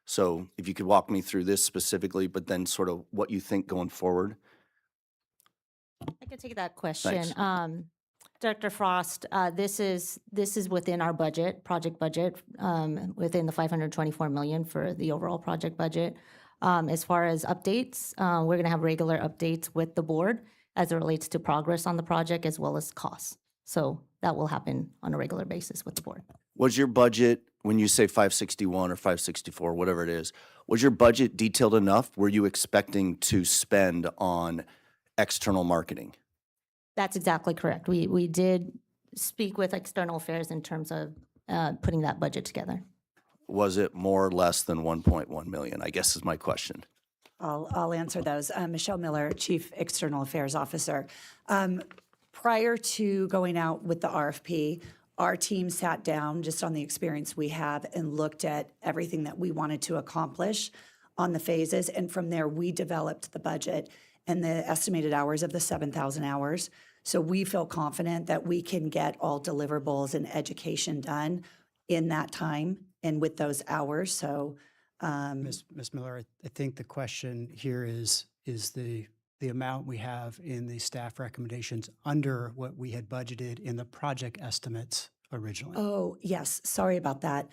So if you could walk me through this specifically, but then sort of what you think going forward. I can take that question. Thanks. Director Frost, this is within our budget, project budget, within the $524 million for the overall project budget. As far as updates, we're going to have regular updates with the board as it relates to progress on the project as well as costs. So that will happen on a regular basis with the board. Was your budget, when you say 561 or 564, whatever it is, was your budget detailed enough? Were you expecting to spend on external marketing? That's exactly correct. We did speak with external affairs in terms of putting that budget together. Was it more or less than 1.1 million, I guess is my question. I'll answer those. Michelle Miller, Chief External Affairs Officer. Prior to going out with the RFP, our team sat down just on the experience we have and looked at everything that we wanted to accomplish on the phases. And from there, we developed the budget and the estimated hours of the 7,000 hours. So we feel confident that we can get all deliverables and education done in that time and with those hours. So, Ms. Miller, I think the question here is the amount we have in the staff recommendations under what we had budgeted in the project estimates originally? Oh, yes. Sorry about that.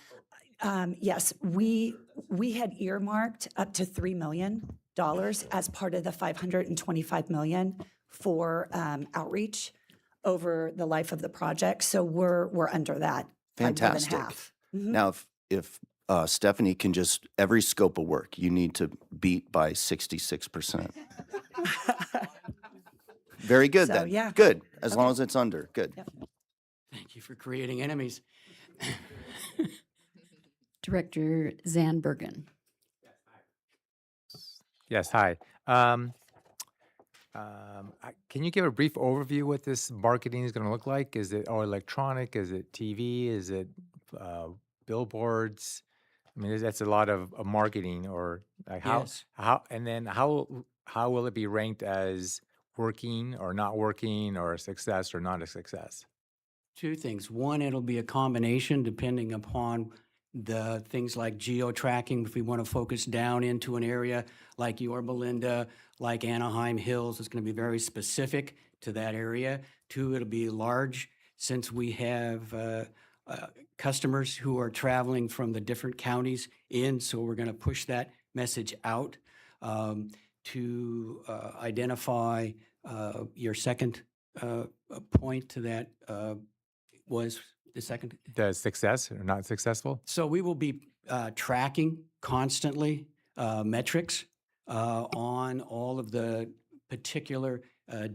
Yes, we had earmarked up to $3 million as part of the $525 million for outreach over the life of the project. So we're under that. Fantastic. By more than half. Now, if Stephanie can just, every scope of work, you need to beat by 66%. Very good So, then. yeah. Good, as long as it's under, good. Yep. Thank you for creating enemies. Director Zandbergen. Yes, hi. Can you give a brief overview what this marketing is going to look like? Is it all electronic? Is it TV? Is it billboards? I mean, that's a lot of marketing, or like Yes. how will it be ranked as working or not working, or a success or not a success? Two things. One, it'll be a combination depending upon the things like geo-tracking. If we want to focus down into an area like Yorba Linda, like Anaheim Hills, it's going to be very specific to that area. Two, it'll be large since we have customers who are traveling from the different counties in, so we're going to push that message out to identify your second point to that was the second. The success or not successful? So we will be tracking constantly metrics on all of the particular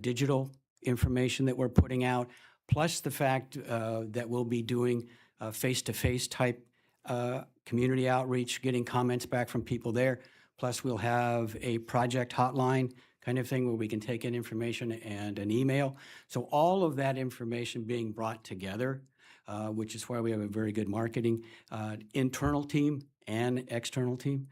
digital information that we're putting out, plus the fact that we'll be doing face-to-face type community outreach, getting comments back from people there. Plus, we'll have a project hotline kind of thing where we can take in information and an email. So all of that information being brought together, which is why we have a very good marketing internal team and external team.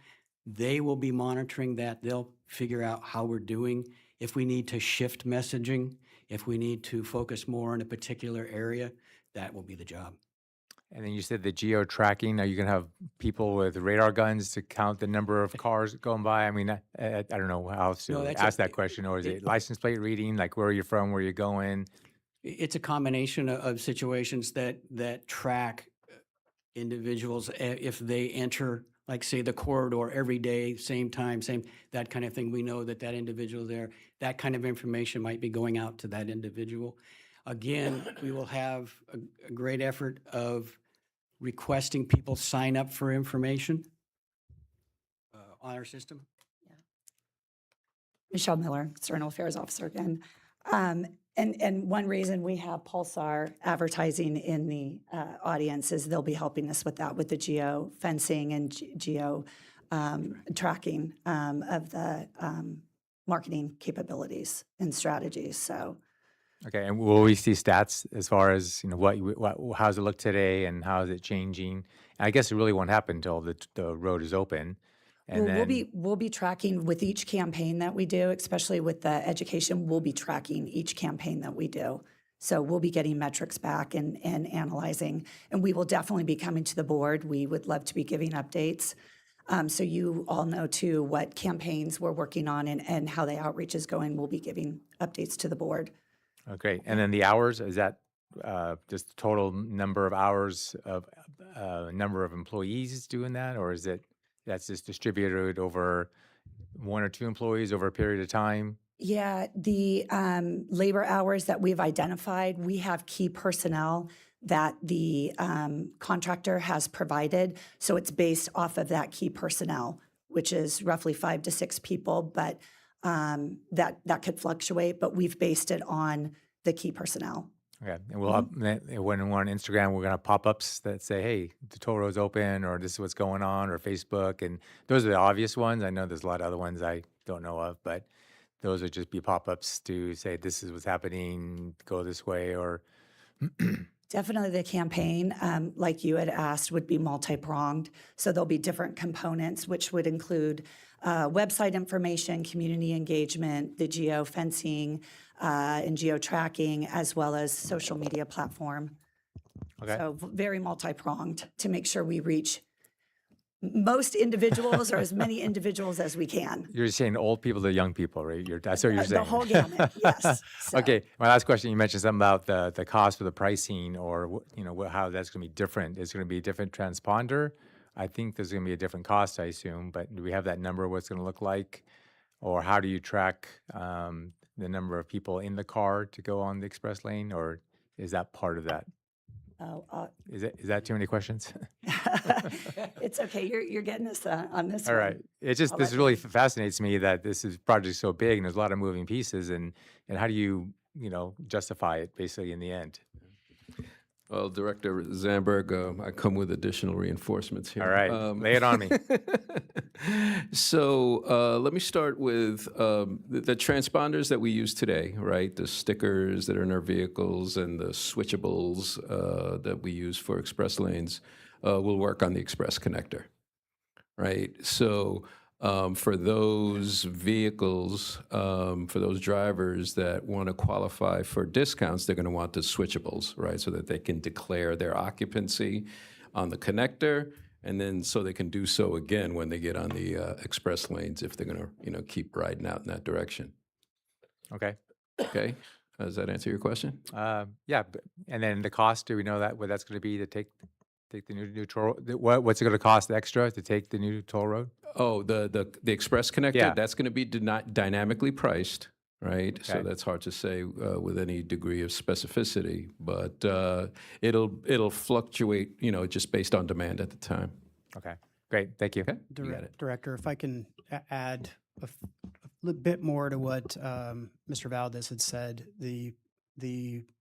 They will be monitoring that. They'll figure out how we're doing. If we need to shift messaging, if we need to focus more on a particular area, that will be the job. And then you said the geo tracking. Are you going to have people with radar guns to count the number of cars going by? I mean, I don't know how else No, to that's ask that question. Or is it license plate reading, like where you're from, where you're going? It's a combination of situations that track individuals if they enter, like say the corridor every day, same time, same, that kind of thing. We know that individual there, that kind of information might be going out to that individual. Again, we will have a great effort of requesting people sign up for information on our system. Michelle Miller, External Affairs Officer again. And one reason we have Pulsar advertising in the audience is they'll be helping us with that, with the geo fencing and geo tracking of the marketing capabilities and strategies. So. Okay, and will we see stats as far as, you know, what how does it look today and how is it changing? And I guess it really won't happen until the road is open. And Well, then, we'll be tracking with each campaign that we do, especially with the education, we'll be tracking each campaign that we do. So we'll be getting metrics back and analyzing, and we will definitely be coming to the board. We would love to be giving updates. So you all know too what campaigns we're working on and how the outreach is going. We'll be giving updates to the board. okay, and then the hours, is that just the total number of hours of number of employees doing that? Or is it, that's just distributed over 1 or 2 employees over a period of time? Yeah, the labor hours that we've identified, we have key personnel that the contractor has provided. So it's based off of that key personnel, which is roughly 5 to 6 people, but that could fluctuate, but we've based it on the key personnel. Okay, and we'll have, when we're on Instagram, we're gonna have pop-ups that say, hey, the toll road's open, or this is what's going on, or Facebook, and those are the obvious ones. I know there's a lot of other ones I don't know of, but those would just be pop-ups to say, this is what's happening, go this way, or Definitely the campaign, like you had asked, would be multi-pronged. So there'll be different components, which would include website information, community engagement, the geo-fencing, and geo-tracking, as well as social media platform. Okay. So very multi-pronged to make sure we reach most individuals or as many individuals as we can. You're saying old people to young people, right? That's what you're saying. The whole gamut, yes. So- Okay, my last question, you mentioned something about the cost for the pricing, or you know, how that's going to be different. Is it going to be a different transponder? I think there's going to be a different cost, I assume, but do we have that number, what it's going to look like? Or how do you track the number of people in the car to go on the express lane, or is that part of that? Is that too many questions? It's okay, you're getting us on this All one. right. It's just, this really fascinates me that this project is so big and there's a lot of moving pieces, and how do you, you know, justify it basically in the end? Well, Director Zamberg, I come with additional reinforcements here. All right, lay it on me. So let me start with the transponders that we use today, right? The stickers that are in our vehicles and the switchables that we use for express lanes will work on the express connector, right? So for those vehicles, for those drivers that want to qualify for discounts, they're going to want the switchables, right? So that they can declare their occupancy on the connector, and then so they can do so again when they get on the express lanes if they're going to, you know, keep riding out in that direction. Okay. Okay. Does that answer your question? Yeah, and then the cost, do we know that, what that's going to be to take the new toll, what's it going to cost extra to take the new toll road? Oh, the express connector, Yeah. that's going to be dynamically priced, right? So Okay. that's hard to say with any degree of specificity, but it'll fluctuate, just based on demand at the time. Okay, great, thank you. Okay, you got it. Director, if I can add a little bit more to what Mr. Valdez had said, the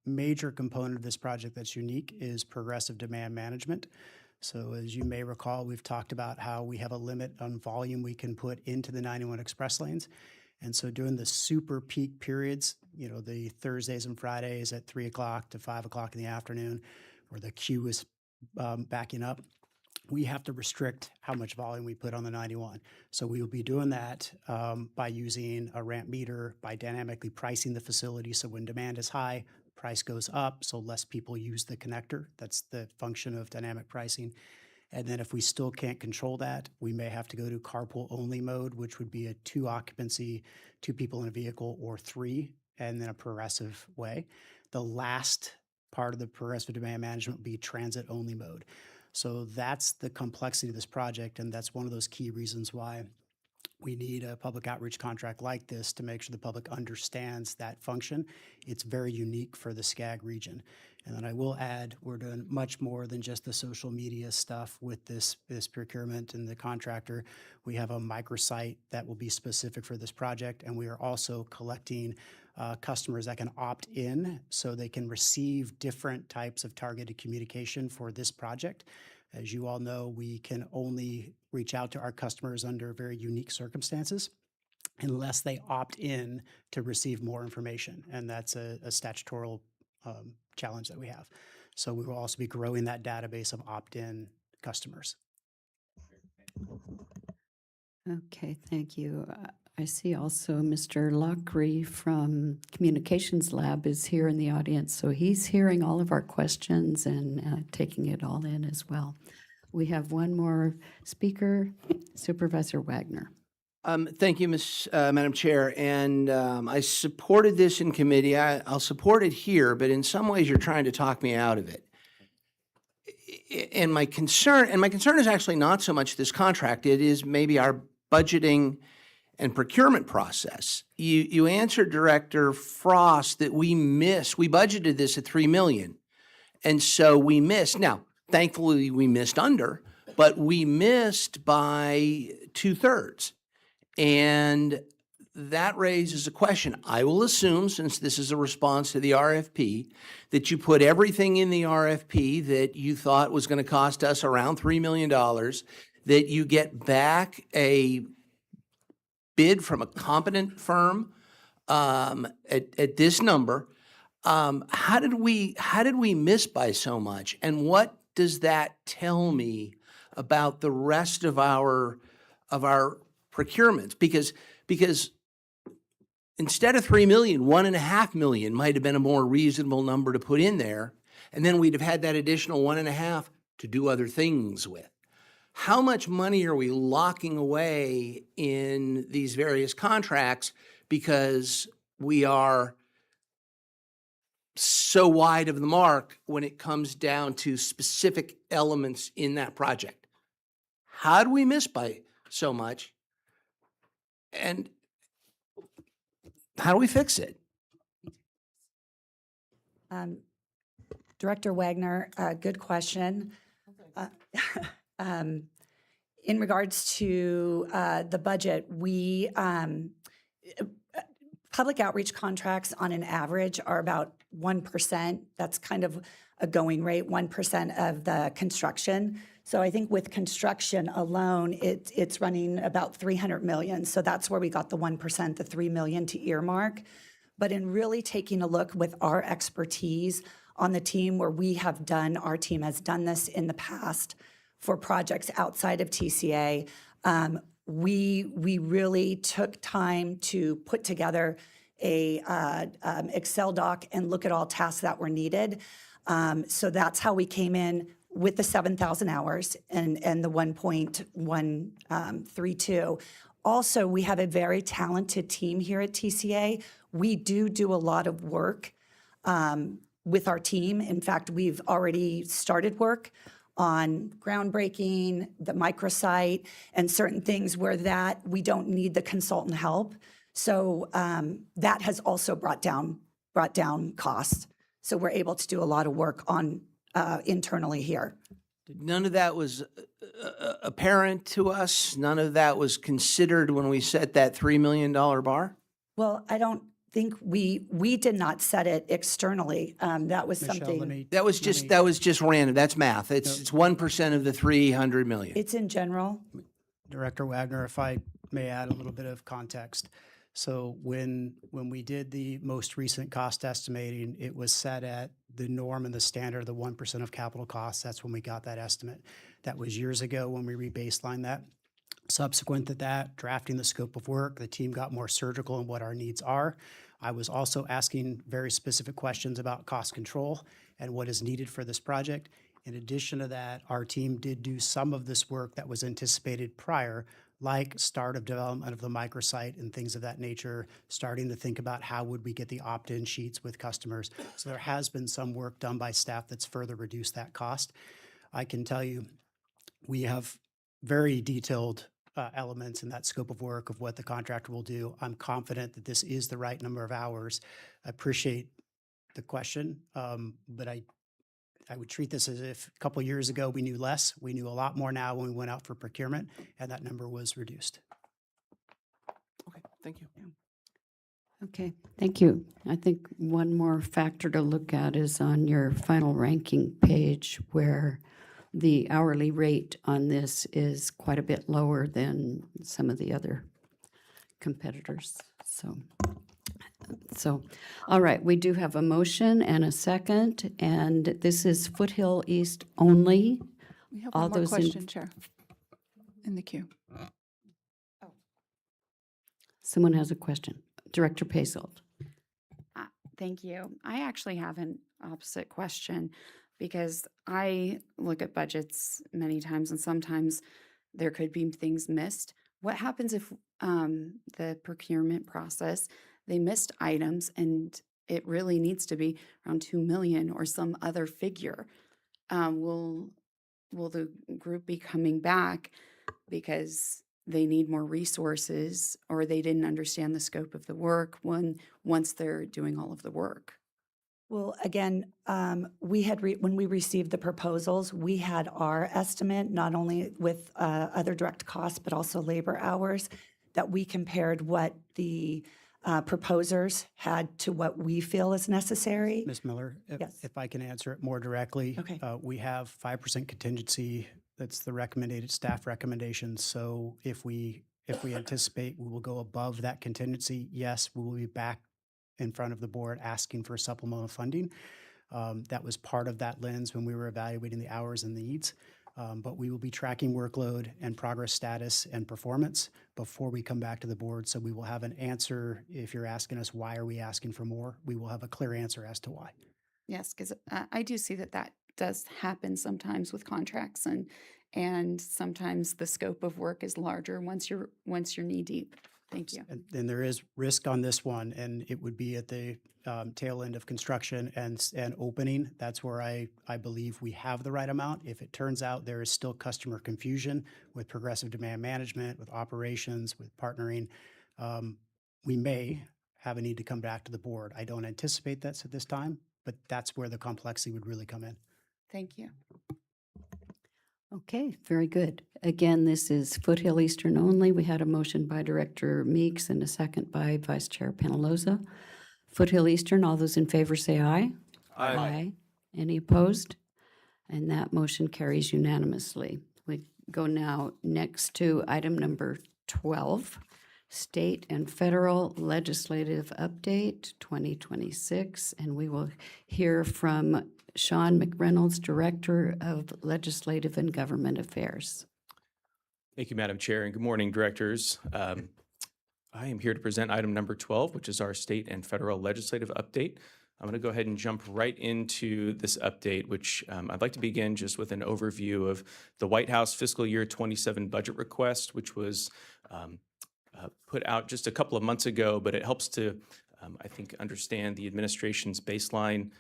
major component of this project that's unique is progressive demand management. So as you may recall, we've talked about how we have a limit on volume we can put into the 91 express lanes. And so during the super peak periods, the Thursdays and Fridays at 3 o'clock to 5 o'clock in the afternoon, where the queue is backing up, we have to restrict how much volume we put on the 91. So we will be doing that by using a ramp meter, by dynamically pricing the facility. So when demand is high, price goes up, so less people use the connector. That's the function of dynamic pricing. And then if we still can't control that, we may have to go to carpool only mode, which would be a 2 occupancy, 2 people in a vehicle, or 3, and then a progressive way. The last part of the progressive demand management would be transit only mode. So that's the complexity of this project, and that's one of those key reasons why we need a public outreach contract like this to make sure the public understands that function. It's very unique for the SCAG region. And then I will add, we're doing much more than just the social media stuff with this procurement and the contractor. We have a microsite that will be specific for this project, and we are also collecting customers that can opt in so they can receive different types of targeted communication for this project. As you all know, we can only reach out to our customers under very unique circumstances unless they opt in to receive more information. And that's a statutory challenge that we have. So we will also be growing that database of opt-in customers. Okay, thank you. I see also Mr. Lockery from Communications Lab is here in the audience, so he's hearing all of our questions and taking it all in as well. We have one more speaker, Supervisor Wagner. Thank you, Madam Chair. And I supported this in committee. I'll support it here, but in some ways you're trying to talk me out of it. And my concern is actually not so much this contract. It is maybe our budgeting and procurement process. You answered Director Frost that we budgeted this at $3 million. And so we missed. Now, thankfully we missed under, but we missed by 2/3. And that raises a question. I will assume, since this is a response to the RFP, that you put everything in the RFP that you thought was going to cost us around $3 million, that you get back a bid from a competent firm at this number. How did we miss by so much? And what does that tell me about the rest of our procurements? Because instead of $3 million, $1.5 million might have been a more reasonable number to put in there, and then we'd have had that additional 1.5 to do other things with. How much money are we locking away in these various contracts because we are so wide of the mark when it comes down to specific elements in that project? How do we miss by so much? And how do we fix it? Director Wagner, good question. In regards to the budget, we public outreach contracts on an average are about 1%. That's kind of a going rate, 1% of the construction. So I think with construction alone, it's running about $300 million. So that's where we got the 1%, the $3 million to earmark. But in really taking a look with our expertise on the team, where our team has done this in the past for projects outside of TCA, we really took time to put together a Excel doc and look at all tasks that were needed. So that's how we came in with the 7,000 hours and the 1.132. Also, we have a very talented team here at TCA. We do a lot of work with our team. In fact, we've already started work on groundbreaking, the microsite, and certain things where that we don't need the consultant help. So that has also brought down costs. So we're able to do a lot of work on internally here. None of that was apparent to us. None of that was considered when we set that $3 million bar. Well, I don't think we did not set it externally. That was Michelle, something. That was just random. That's math. It's 1% of the 300 million. It's in general. Director Wagner, if I may add a little bit of context. So when we did the most recent cost estimating, it was set at the norm and the standard of the 1% of capital costs. That's when we got that estimate. That was years ago when we re-baselined that. Subsequent to that, drafting the scope of work, the team got more surgical in what our needs are. I was also asking very specific questions about cost control and what is needed for this project. In addition to that, our team did do some of this work that was anticipated prior, like start of development of the microsite and things of that nature, starting to think about how would we get the opt-in sheets with customers. So there has been some work done by staff that's further reduced that cost. I can tell you, we have very detailed elements in that scope of work of what the contractor will do. I'm confident that this is the right number of hours. I appreciate the question, but I would treat this as if a couple years ago we knew less. We knew a lot more now when we went out for procurement, and that number was reduced. Okay, thank you. Okay, thank you. I think one more factor to look at is on your final ranking page where the hourly rate on this is quite a bit lower than some of the other competitors. So, all right, we do have a motion and a second, and this is Foothill East only. We have All one more those in- question, Chair, in the queue. Someone has a question. Director Paysold. Thank you. I actually have an opposite question because I look at budgets many times and sometimes there could be things missed. What happens if the procurement process, they missed items and it really needs to be around 2 million or some other figure? Will the group be coming back because they need more resources or they didn't understand the scope of the work once they're doing all of the work? Well, again, we had when we received the proposals, we had our estimate, not only with other direct costs, but also labor hours, that we compared what the proposers had to what we feel is necessary. Ms. Miller, Yes. if I can answer it more directly. Okay. We have 5% contingency. That's the recommended staff recommendation. So if we anticipate we will go above that contingency, yes, we will be back in front of the board asking for supplemental funding. That was part of that lens when we were evaluating the hours and the needs. But we will be tracking workload and progress status and performance before we come back to the board. So we will have an answer. If you're asking us why are we asking for more, we will have a clear answer as to why. Yes, because I do see that does happen sometimes with contracts and sometimes the scope of work is larger once you're knee deep. Thank you. And there is risk on this one, and it would be at the tail end of construction and opening. That's where I believe we have the right amount. If it turns out there is still customer confusion with progressive demand management, with operations, with partnering, we may have a need to come back to the board. I don't anticipate that at this time, but that's where the complexity would really come in. Thank you. Okay, very good. Again, this is Foothill Eastern only. We had a motion by Director Meeks and a second by Vice Chair Penaloza. Foothill Eastern, all those in favor say aye. Aye. Any opposed? And that motion carries unanimously. We go now next to item number 12, State and Federal Legislative Update 2026. And we will hear from Sean McReynolds, Director of Legislative and Government Affairs. Thank you, Madam Chair, and good morning, directors. I am here to present item number 12, which is our state and federal legislative update. I'm going to go ahead and jump right into this update, which I'd like to begin just with an overview of the White House fiscal year 27 budget request, which was put out just a couple of months ago, but it helps to, I think, understand the administration's baseline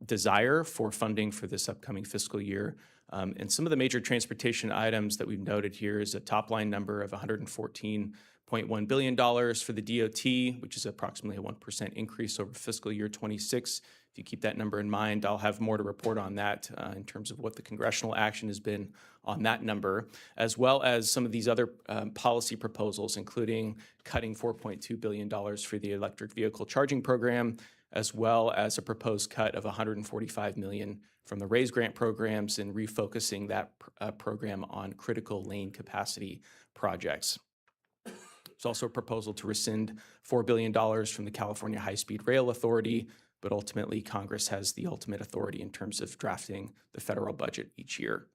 desire for funding for this upcoming fiscal year. And some of the major transportation items that we've noted here is a top line number of $114.1 billion for the DOT, which is approximately a 1% increase over fiscal year 26. If you keep that number in mind, I'll have more to report on that in terms of what the congressional action has been on that number, as well as some of these other policy proposals, including cutting $4.2 billion for the electric vehicle charging program, as well as a proposed cut of $145 million from the RAISE grant programs and refocusing that program on critical lane capacity projects. There's also a proposal to rescind $4 billion from the California High-Speed Rail Authority, but ultimately Congress has the ultimate authority in terms of drafting the federal budget each year.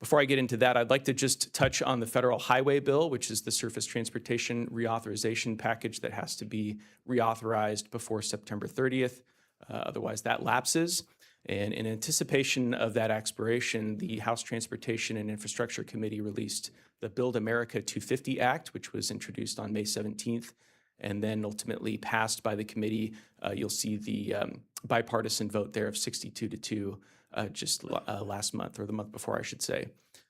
Before I get into that, I'd like to just touch on the federal highway bill, which is the surface transportation reauthorization package that has to be reauthorized before September 30th. Otherwise, that lapses. And in anticipation of that expiration, the House Transportation and Infrastructure Committee released the Build America 250 Act, which was introduced on May 17th, and then ultimately passed by the committee. You'll see the bipartisan vote there of 62-2 just last month, or the month before, I should say.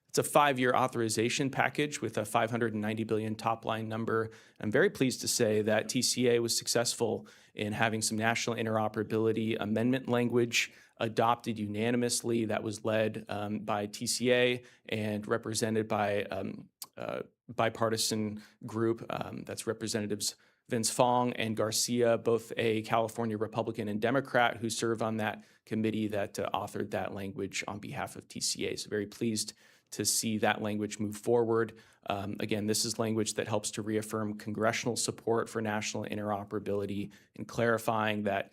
It's a 5-year authorization package with a $590 billion top line number. I'm very pleased to say that TCA was successful in having some national interoperability amendment language adopted unanimously. That was led by TCA and represented by a bipartisan group. That's Representatives Vince Fong and Garcia, both a California Republican and Democrat who serve on that committee that authored that language on behalf of TCA. So very pleased to see that language move forward. Again, this is language that helps to reaffirm congressional support for national interoperability and clarifying that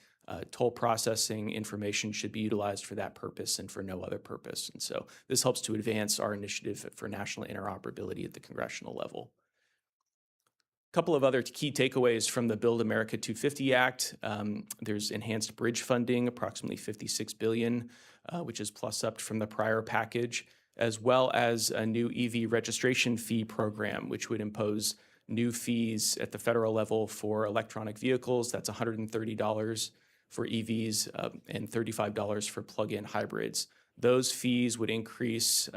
toll processing information should be utilized for that purpose and for no other purpose. And so this helps to advance our initiative for national interoperability at the congressional level. A couple of other key takeaways from the Build America 250 Act. There's enhanced bridge funding, approximately $56 billion, which is plus up from the prior package, as well as a new EV registration fee program, which would impose new fees at the federal level for electronic vehicles. That's $130 for EVs and $35 for plug-in hybrids. Those fees would increase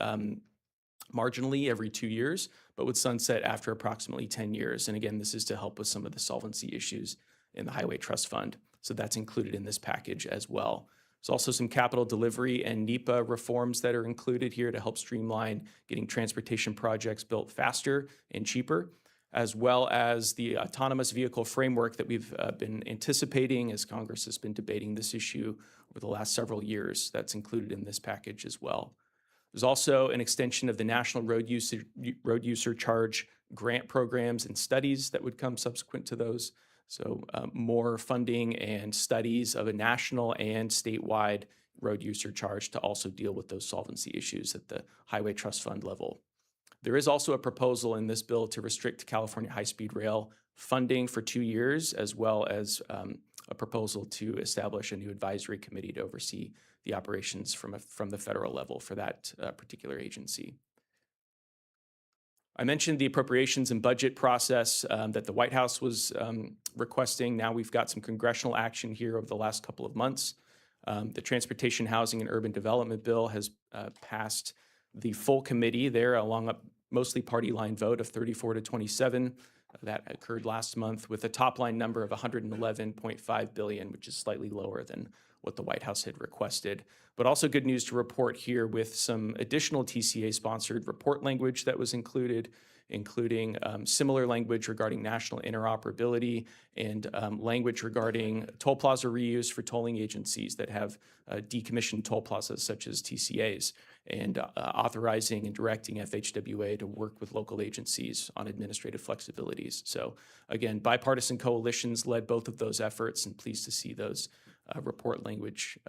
marginally every 2 years, but would sunset after approximately 10 years. And again, this is to help with some of the solvency issues in the Highway Trust Fund. So that's included in this package as well. There's also some capital delivery and NEPA reforms that are included here to help streamline getting transportation projects built faster and cheaper, as well as the autonomous vehicle framework that we've been anticipating as Congress has been debating this issue over the last several years. That's included in this package as well. There's also an extension of the National Road User Charge grant programs and studies that would come subsequent to those. So more funding and studies of a national and statewide road user charge to also deal with those solvency issues at the Highway Trust Fund level. There is also a proposal in this bill to restrict California high-speed rail funding for 2 years, as well as a proposal to establish a new advisory committee to oversee the operations from the federal level for that particular agency. I mentioned the appropriations and budget process that the White House was requesting. Now we've got some congressional action here over the last couple of months. The Transportation, Housing, and Urban Development Bill has passed the full committee there along a mostly party line vote of 34-27. That occurred last month with a top line number of $111.5 billion, which is slightly lower than what the White House had requested. But also good news to report here with some additional TCA-sponsored report language that was included, including similar language regarding national interoperability and language regarding toll plaza reuse for tolling agencies that have decommissioned toll plazas such as TCAs, and authorizing and directing FHWA to work with local agencies on administrative flexibilities. So again, bipartisan coalitions led both of those efforts, and pleased to see those report language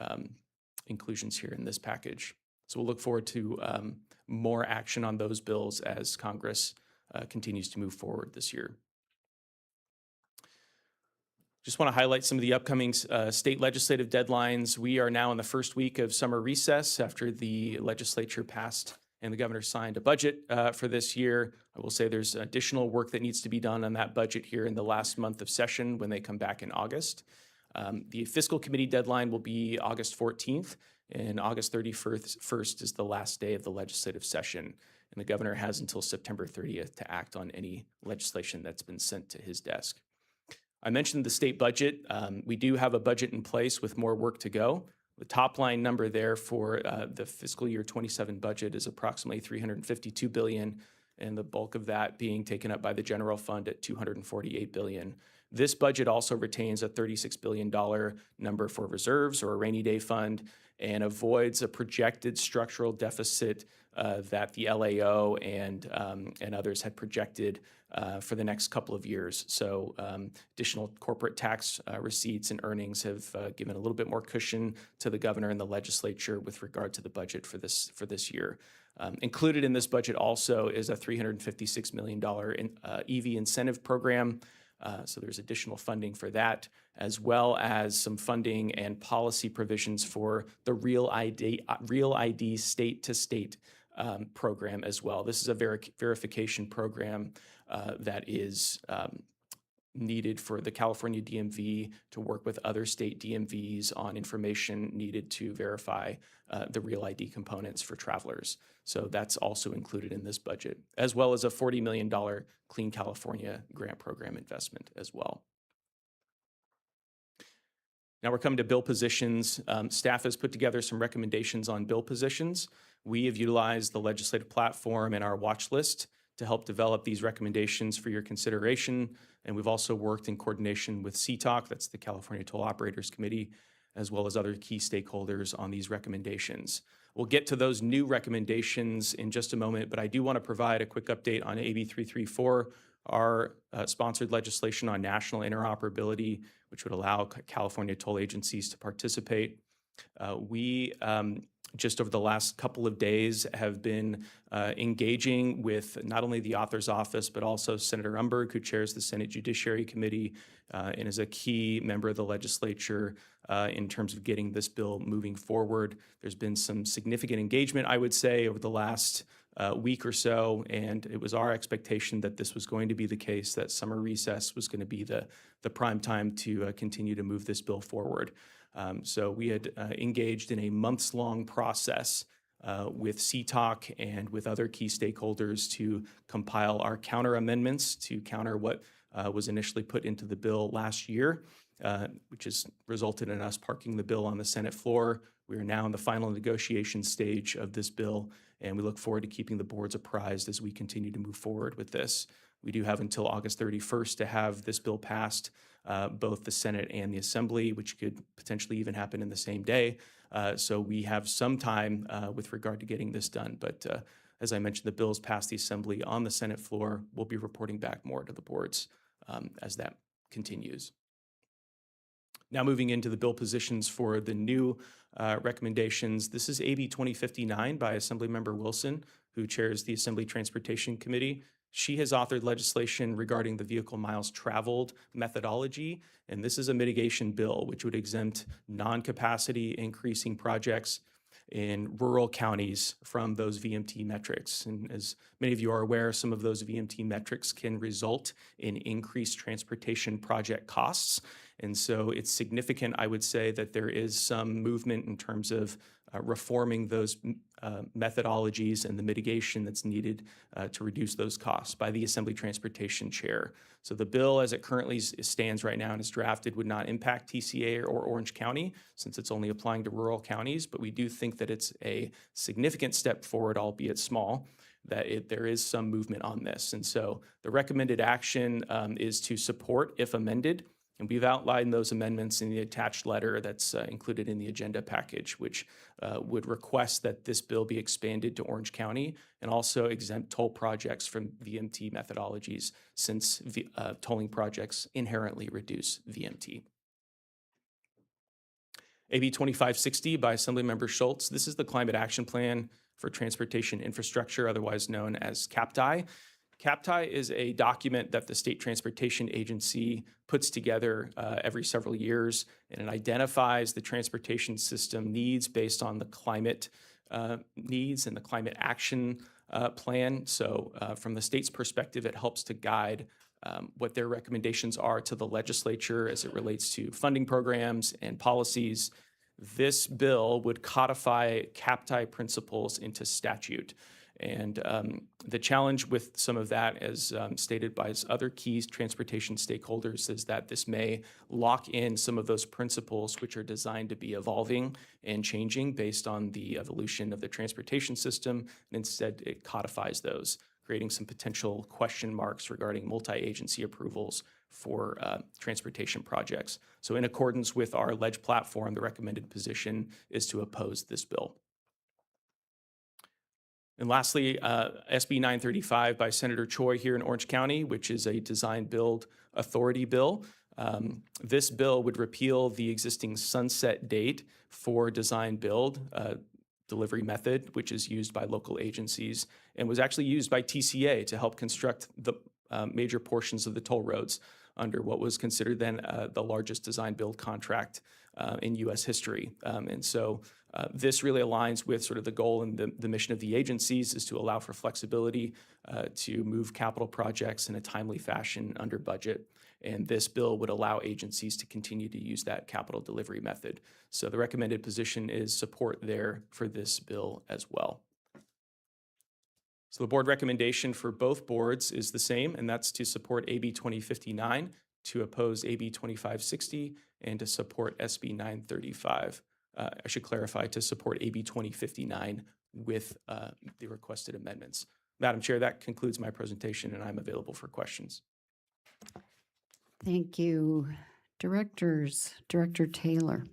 inclusions here in this package. So we'll look forward to more action on those bills as Congress continues to move forward this year. Just want to highlight some of the upcoming state legislative deadlines. We are now in the first week of summer recess after the legislature passed and the governor signed a budget for this year. I will say there's additional work that needs to be done on that budget here in the last month of session when they come back in August. The fiscal committee deadline will be August 14th, and August 31st is the last day of the legislative session. And the governor has until September 30th to act on any legislation that's been sent to his desk. I mentioned the state budget. We do have a budget in place with more work to go. The top line number there for the fiscal year 27 budget is approximately $352 billion, and the bulk of that being taken up by the general fund at $248 billion. This budget also retains a $36 billion number for reserves or a rainy day fund and avoids a projected structural deficit that the LAO and others had projected for the next couple of years. So additional corporate tax receipts and earnings have given a little bit more cushion to the governor and the legislature with regard to the budget for this year. Included in this budget also is a $356 million EV incentive program. So there's additional funding for that, as well as some funding and policy provisions for the Real ID state-to-state program as well. This is a verification program that is needed for the California DMV to work with other state DMVs on information needed to verify the Real ID components for travelers. So that's also included in this budget, as well as a $40 million Clean California grant program investment as well. Now we're coming to bill positions. Staff has put together some recommendations on bill positions. We have utilized the legislative platform and our watch list to help develop these recommendations for your consideration. And we've also worked in coordination with CTOC, that's the California Toll Operators Committee, as well as other key stakeholders on these recommendations. We'll get to those new recommendations in just a moment, but I do want to provide a quick update on AB 334, our sponsored legislation on national interoperability, which would allow California toll agencies to participate. We just over the last couple of days have been engaging with not only the author's office, but also Senator Umberg, who chairs the Senate Judiciary Committee and is a key member of the legislature in terms of getting this bill moving forward. There's been some significant engagement, I would say, over the last week or so, and it was our expectation that this was going to be the case, that summer recess was going to be the prime time to continue to move this bill forward. So we had engaged in a months-long process with CTOC and with other key stakeholders to compile our counter amendments to counter what was initially put into the bill last year, which has resulted in us parking the bill on the Senate floor. We are now in the final negotiation stage of this bill, and we look forward to keeping the boards apprised as we continue to move forward with this. We do have until August 31st to have this bill passed, both the Senate and the Assembly, which could potentially even happen in the same day. So we have some time with regard to getting this done. But as I mentioned, the bill's passed the Assembly on the Senate floor. We'll be reporting back more to the boards as that continues. Now moving into the bill positions for the new recommendations. This is AB 2059 by Assemblymember Wilson, who chairs the Assembly Transportation Committee. She has authored legislation regarding the vehicle miles traveled methodology, and this is a mitigation bill which would exempt non-capacity increasing projects in rural counties from those VMT metrics. And as many of you are aware, some of those VMT metrics can result in increased transportation project costs. And so it's significant, I would say, that there is some movement in terms of reforming those methodologies and the mitigation that's needed to reduce those costs by the Assembly Transportation Chair. So the bill as it currently stands right now and is drafted would not impact TCA or Orange County since it's only applying to rural counties, but we do think that it's a significant step forward, albeit small, that there is some movement on this. And so the recommended action is to support if amended. And we've outlined those amendments in the attached letter that's included in the agenda package, which would request that this bill be expanded to Orange County and also exempt toll projects from VMT methodologies since tolling projects inherently reduce VMT. AB 2560 by Assemblymember Schultz. This is the Climate Action Plan for Transportation Infrastructure, otherwise known as CAPTI. CAPTI is a document that the State Transportation Agency puts together every several years, and it identifies the transportation system needs based on the climate needs and the climate action plan. So from the state's perspective, it helps to guide what their recommendations are to the legislature as it relates to funding programs and policies. This bill would codify CAPTI principles into statute. And the challenge with some of that, as stated by other key transportation stakeholders, is that this may lock in some of those principles which are designed to be evolving and changing based on the evolution of the transportation system. And instead, it codifies those, creating some potential question marks regarding multi-agency approvals for transportation projects. So in accordance with our ledge platform, the recommended position is to oppose this bill. And lastly, SB 935 by Senator Choi here in Orange County, which is a design build authority bill. This bill would repeal the existing sunset date for design build delivery method, which is used by local agencies and was actually used by TCA to help construct the major portions of the toll roads under what was considered then the largest design build contract in U.S. history. And so this really aligns with sort of the goal and the mission of the agencies is to allow for flexibility to move capital projects in a timely fashion under budget. And this bill would allow agencies to continue to use that capital delivery method. So the recommended position is support there for this bill as well. So the board recommendation for both boards is the same, and that's to support AB 2059, to oppose AB 2560, and to support SB 935. I should clarify, to support AB 2059 with the requested amendments. Madam Chair, that concludes my presentation, and I'm available for questions. Thank you. Directors, Director Taylor.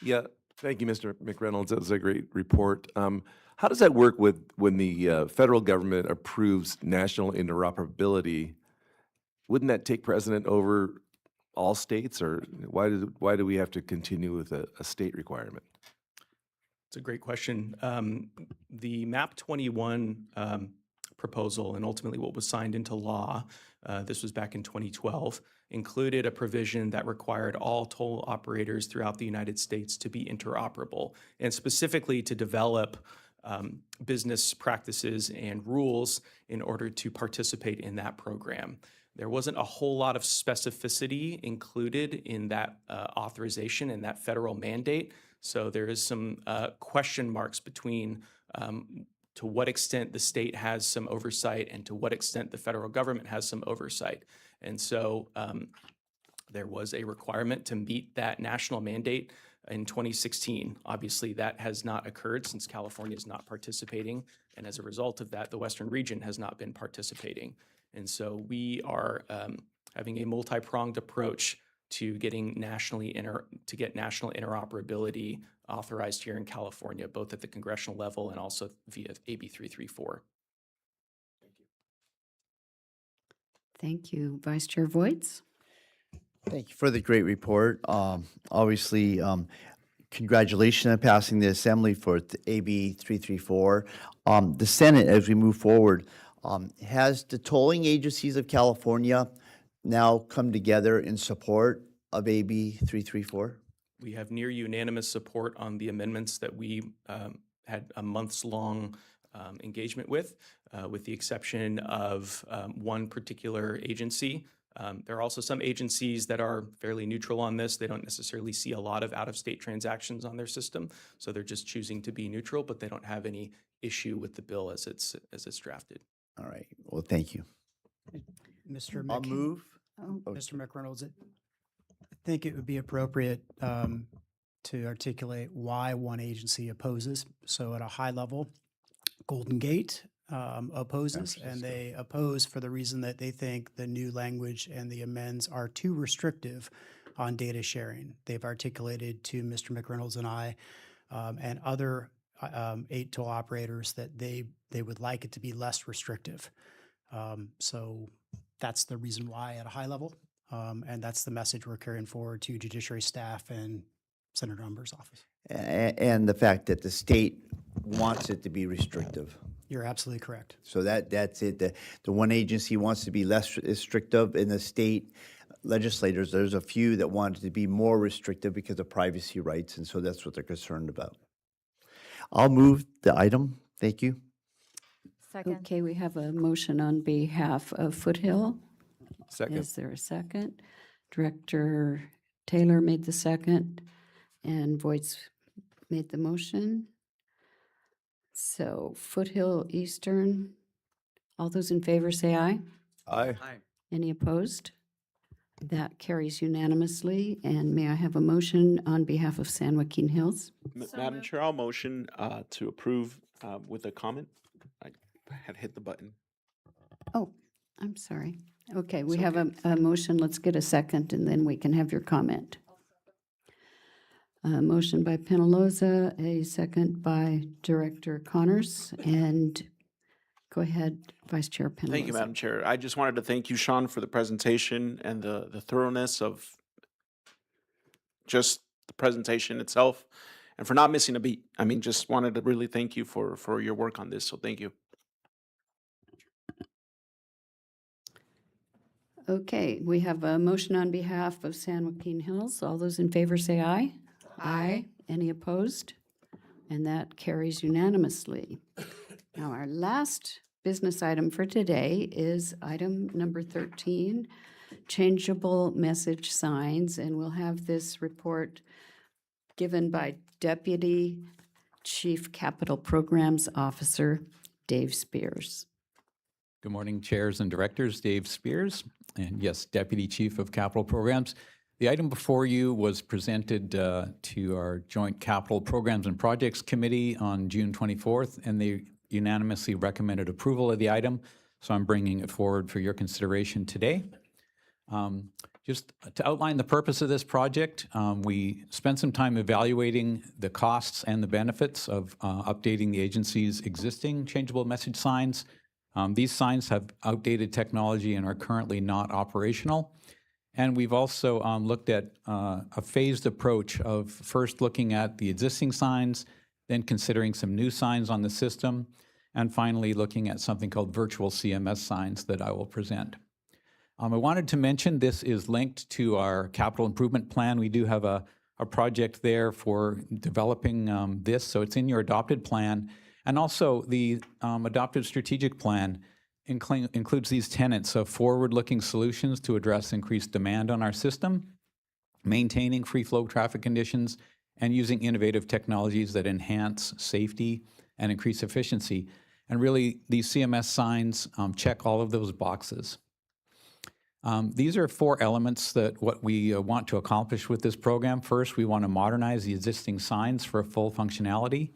Yeah, thank you, Mr. McReynolds. That was a great report. How does that work with when the federal government approves national interoperability? Wouldn't that take precedent over all states, or why do we have to continue with a state requirement? It's a great question. The MAP 21 proposal, and ultimately what was signed into law, this was back in 2012, included a provision that required all toll operators throughout the United States to be interoperable, and specifically to develop business practices and rules in order to participate in that program. There wasn't a whole lot of specificity included in that authorization and that federal mandate. So there is some question marks between to what extent the state has some oversight and to what extent the federal government has some oversight. And so there was a requirement to meet that national mandate in 2016. Obviously, that has not occurred since California is not participating. And as a result of that, the Western region has not been participating. And so we are having a multi-pronged approach to getting national interoperability authorized here in California, both at the congressional level and also via AB 334. Thank you. Vice Chair Voights. Thank you for the great report. Obviously, congratulations on passing the Assembly for AB 334. The Senate, as we move forward, has the tolling agencies of California now come together in support of AB 334? We have near unanimous support on the amendments that we had a months-long engagement with the exception of one particular agency. There are also some agencies that are fairly neutral on this. They don't necessarily see a lot of out-of-state transactions on their system, so they're just choosing to be neutral, but they don't have any issue with the bill as it's drafted. All right. Well, thank you. Mr. I'll move. Mr. McReynolds, I think it would be appropriate to articulate why one agency opposes. So at a high level, Golden Gate opposes, and they oppose for the reason that they think the new language and the amends are too restrictive on data sharing. They've articulated to Mr. McReynolds and I and other 8 toll operators that they would like it to be less restrictive. So that's the reason why at a high level, and that's the message we're carrying forward to Judiciary staff and Senator Umber's office. And the fact that the state wants it to be restrictive. You're absolutely correct. So that's it. The one agency wants to be less restrictive, and the state legislators, there's a few that want it to be more restrictive because of privacy rights, and so that's what they're concerned about. I'll move the item. Thank you. Second. Okay, we have a motion on behalf of Foothill. Second. Is there a second? Director Taylor made the second, and Voights made the motion. So Foothill Eastern, all those in favor say aye. Aye. Any opposed? That carries unanimously. And may I have a motion on behalf of San Joaquin Hills? Madam Chair, I'll motion to approve with a comment. I had hit the button. Oh, I'm sorry. Okay, we have a motion. Let's get a second, and then we can have your comment. A motion by Penaloza, a second by Director Connors, and go ahead, Vice Chair Penaloza. Thank you, Madam Chair. I just wanted to thank you, Sean, for the presentation and the thoroughness of just the presentation itself and for not missing a beat. I mean, just wanted to really thank you for your work on this, so thank you. Okay, we have a motion on behalf of San Joaquin Hills. All those in favor say aye. Aye. Any opposed? And that carries unanimously. Now, our last business item for today is item number 13, changeable message signs, and we'll have this report given by Deputy Chief Capital Programs Officer Dave Spears. Good morning, chairs and directors. Dave Spears, and yes, Deputy Chief of Capital Programs. The item before you was presented to our Joint Capital Programs and Projects Committee on June 24th, and they unanimously recommended approval of the item, so I'm bringing it forward for your consideration today. Just to outline the purpose of this project, we spent some time evaluating the costs and the benefits of updating the agency's existing changeable message signs. These signs have outdated technology and are currently not operational. And we've also looked at a phased approach of first looking at the existing signs, then considering some new signs on the system, and finally looking at something called virtual CMS signs that I will present. I wanted to mention this is linked to our capital improvement plan. We do have a project there for developing this, so it's in your adopted plan. And also the adopted strategic plan includes these tenets of forward-looking solutions to address increased demand on our system, maintaining free flow traffic conditions, and using innovative technologies that enhance safety and increase efficiency. And really, these CMS signs check all of those boxes. These are 4 elements that what we want to accomplish with this program. First, we want to modernize the existing signs for full functionality.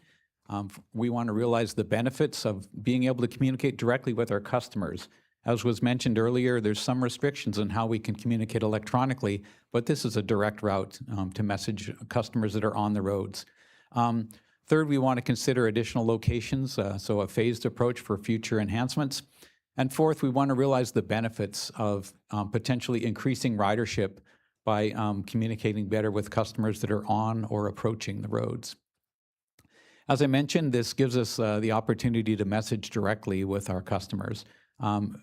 We want to realize the benefits of being able to communicate directly with our customers. As was mentioned earlier, there's some restrictions on how we can communicate electronically, but this is a direct route to message customers that are on the roads. Third, we want to consider additional locations, so a phased approach for future enhancements. And fourth, we want to realize the benefits of potentially increasing ridership by communicating better with customers that are on or approaching the roads. As I mentioned, this gives us the opportunity to message directly with our customers.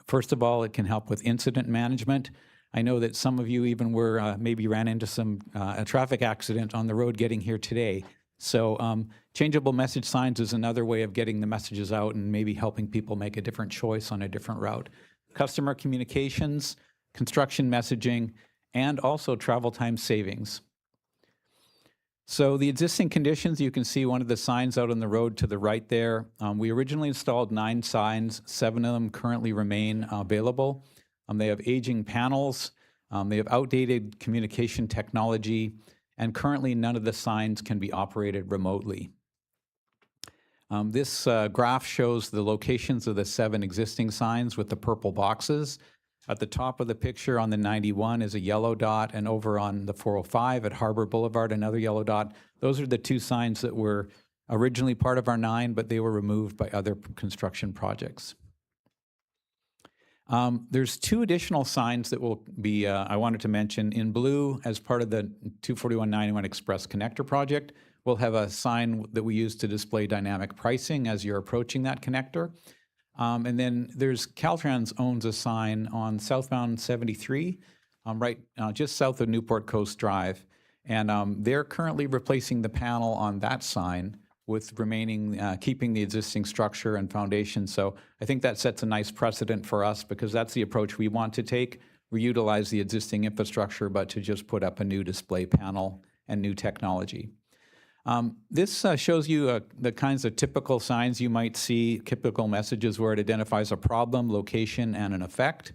First of all, it can help with incident management. I know that some of you even were maybe ran into a traffic accident on the road getting here today. So changeable message signs is another way of getting the messages out and maybe helping people make a different choice on a different route. Customer communications, construction messaging, and also travel time savings. So the existing conditions, you can see one of the signs out on the road to the right there. We originally installed 9 signs. 7 of them currently remain available. They have aging panels. They have outdated communication technology. And currently, none of the signs can be operated remotely. This graph shows the locations of the 7 existing signs with the purple boxes. At the top of the picture on the 91 is a yellow dot, and over on the 405 at Harbor Boulevard, another yellow dot. Those are the 2 signs that were originally part of our 9, but they were removed by other construction projects. There's 2 additional signs that will be, I wanted to mention. In blue, as part of the 24191 Express Connector project, we'll have a sign that we use to display dynamic pricing as you're approaching that connector. And then there's Caltrans owns a sign on southbound 73, just south of Newport Coast Drive. And they're currently replacing the panel on that sign with remaining, keeping the existing structure and foundation. So I think that sets a nice precedent for us because that's the approach we want to take. We utilize the existing infrastructure, but to just put up a new display panel and new technology. This shows you the kinds of typical signs you might see, typical messages where it identifies a problem, location, and an effect.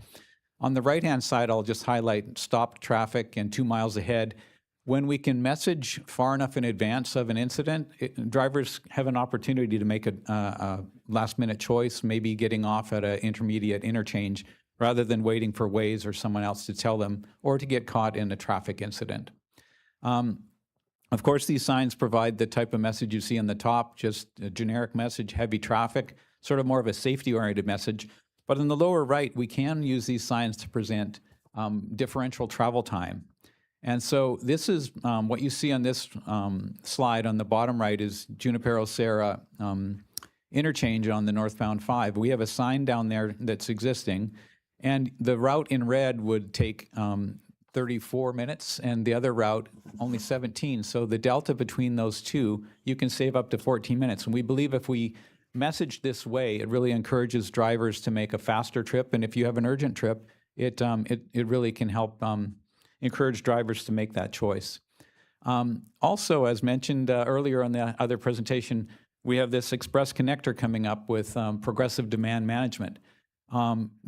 On the right-hand side, I'll just highlight stop traffic and 2 miles ahead. When we can message far enough in advance of an incident, drivers have an opportunity to make a last-minute choice, maybe getting off at an intermediate interchange rather than waiting for Waze or someone else to tell them, or to get caught in a traffic incident. Of course, these signs provide the type of message you see on the top, just a generic message, heavy traffic, sort of more of a safety-oriented message. But in the lower right, we can use these signs to present differential travel time. And so this is what you see on this slide on the bottom right is Junipero-Serra interchange on the northbound 5. We have a sign down there that's existing, and the route in red would take 34 minutes, and the other route only 17. So the delta between those two, you can save up to 14 minutes. And we believe if we message this way, it really encourages drivers to make a faster trip. And if you have an urgent trip, it really can help encourage drivers to make that choice. Also, as mentioned earlier on the other presentation, we have this express connector coming up with progressive demand management.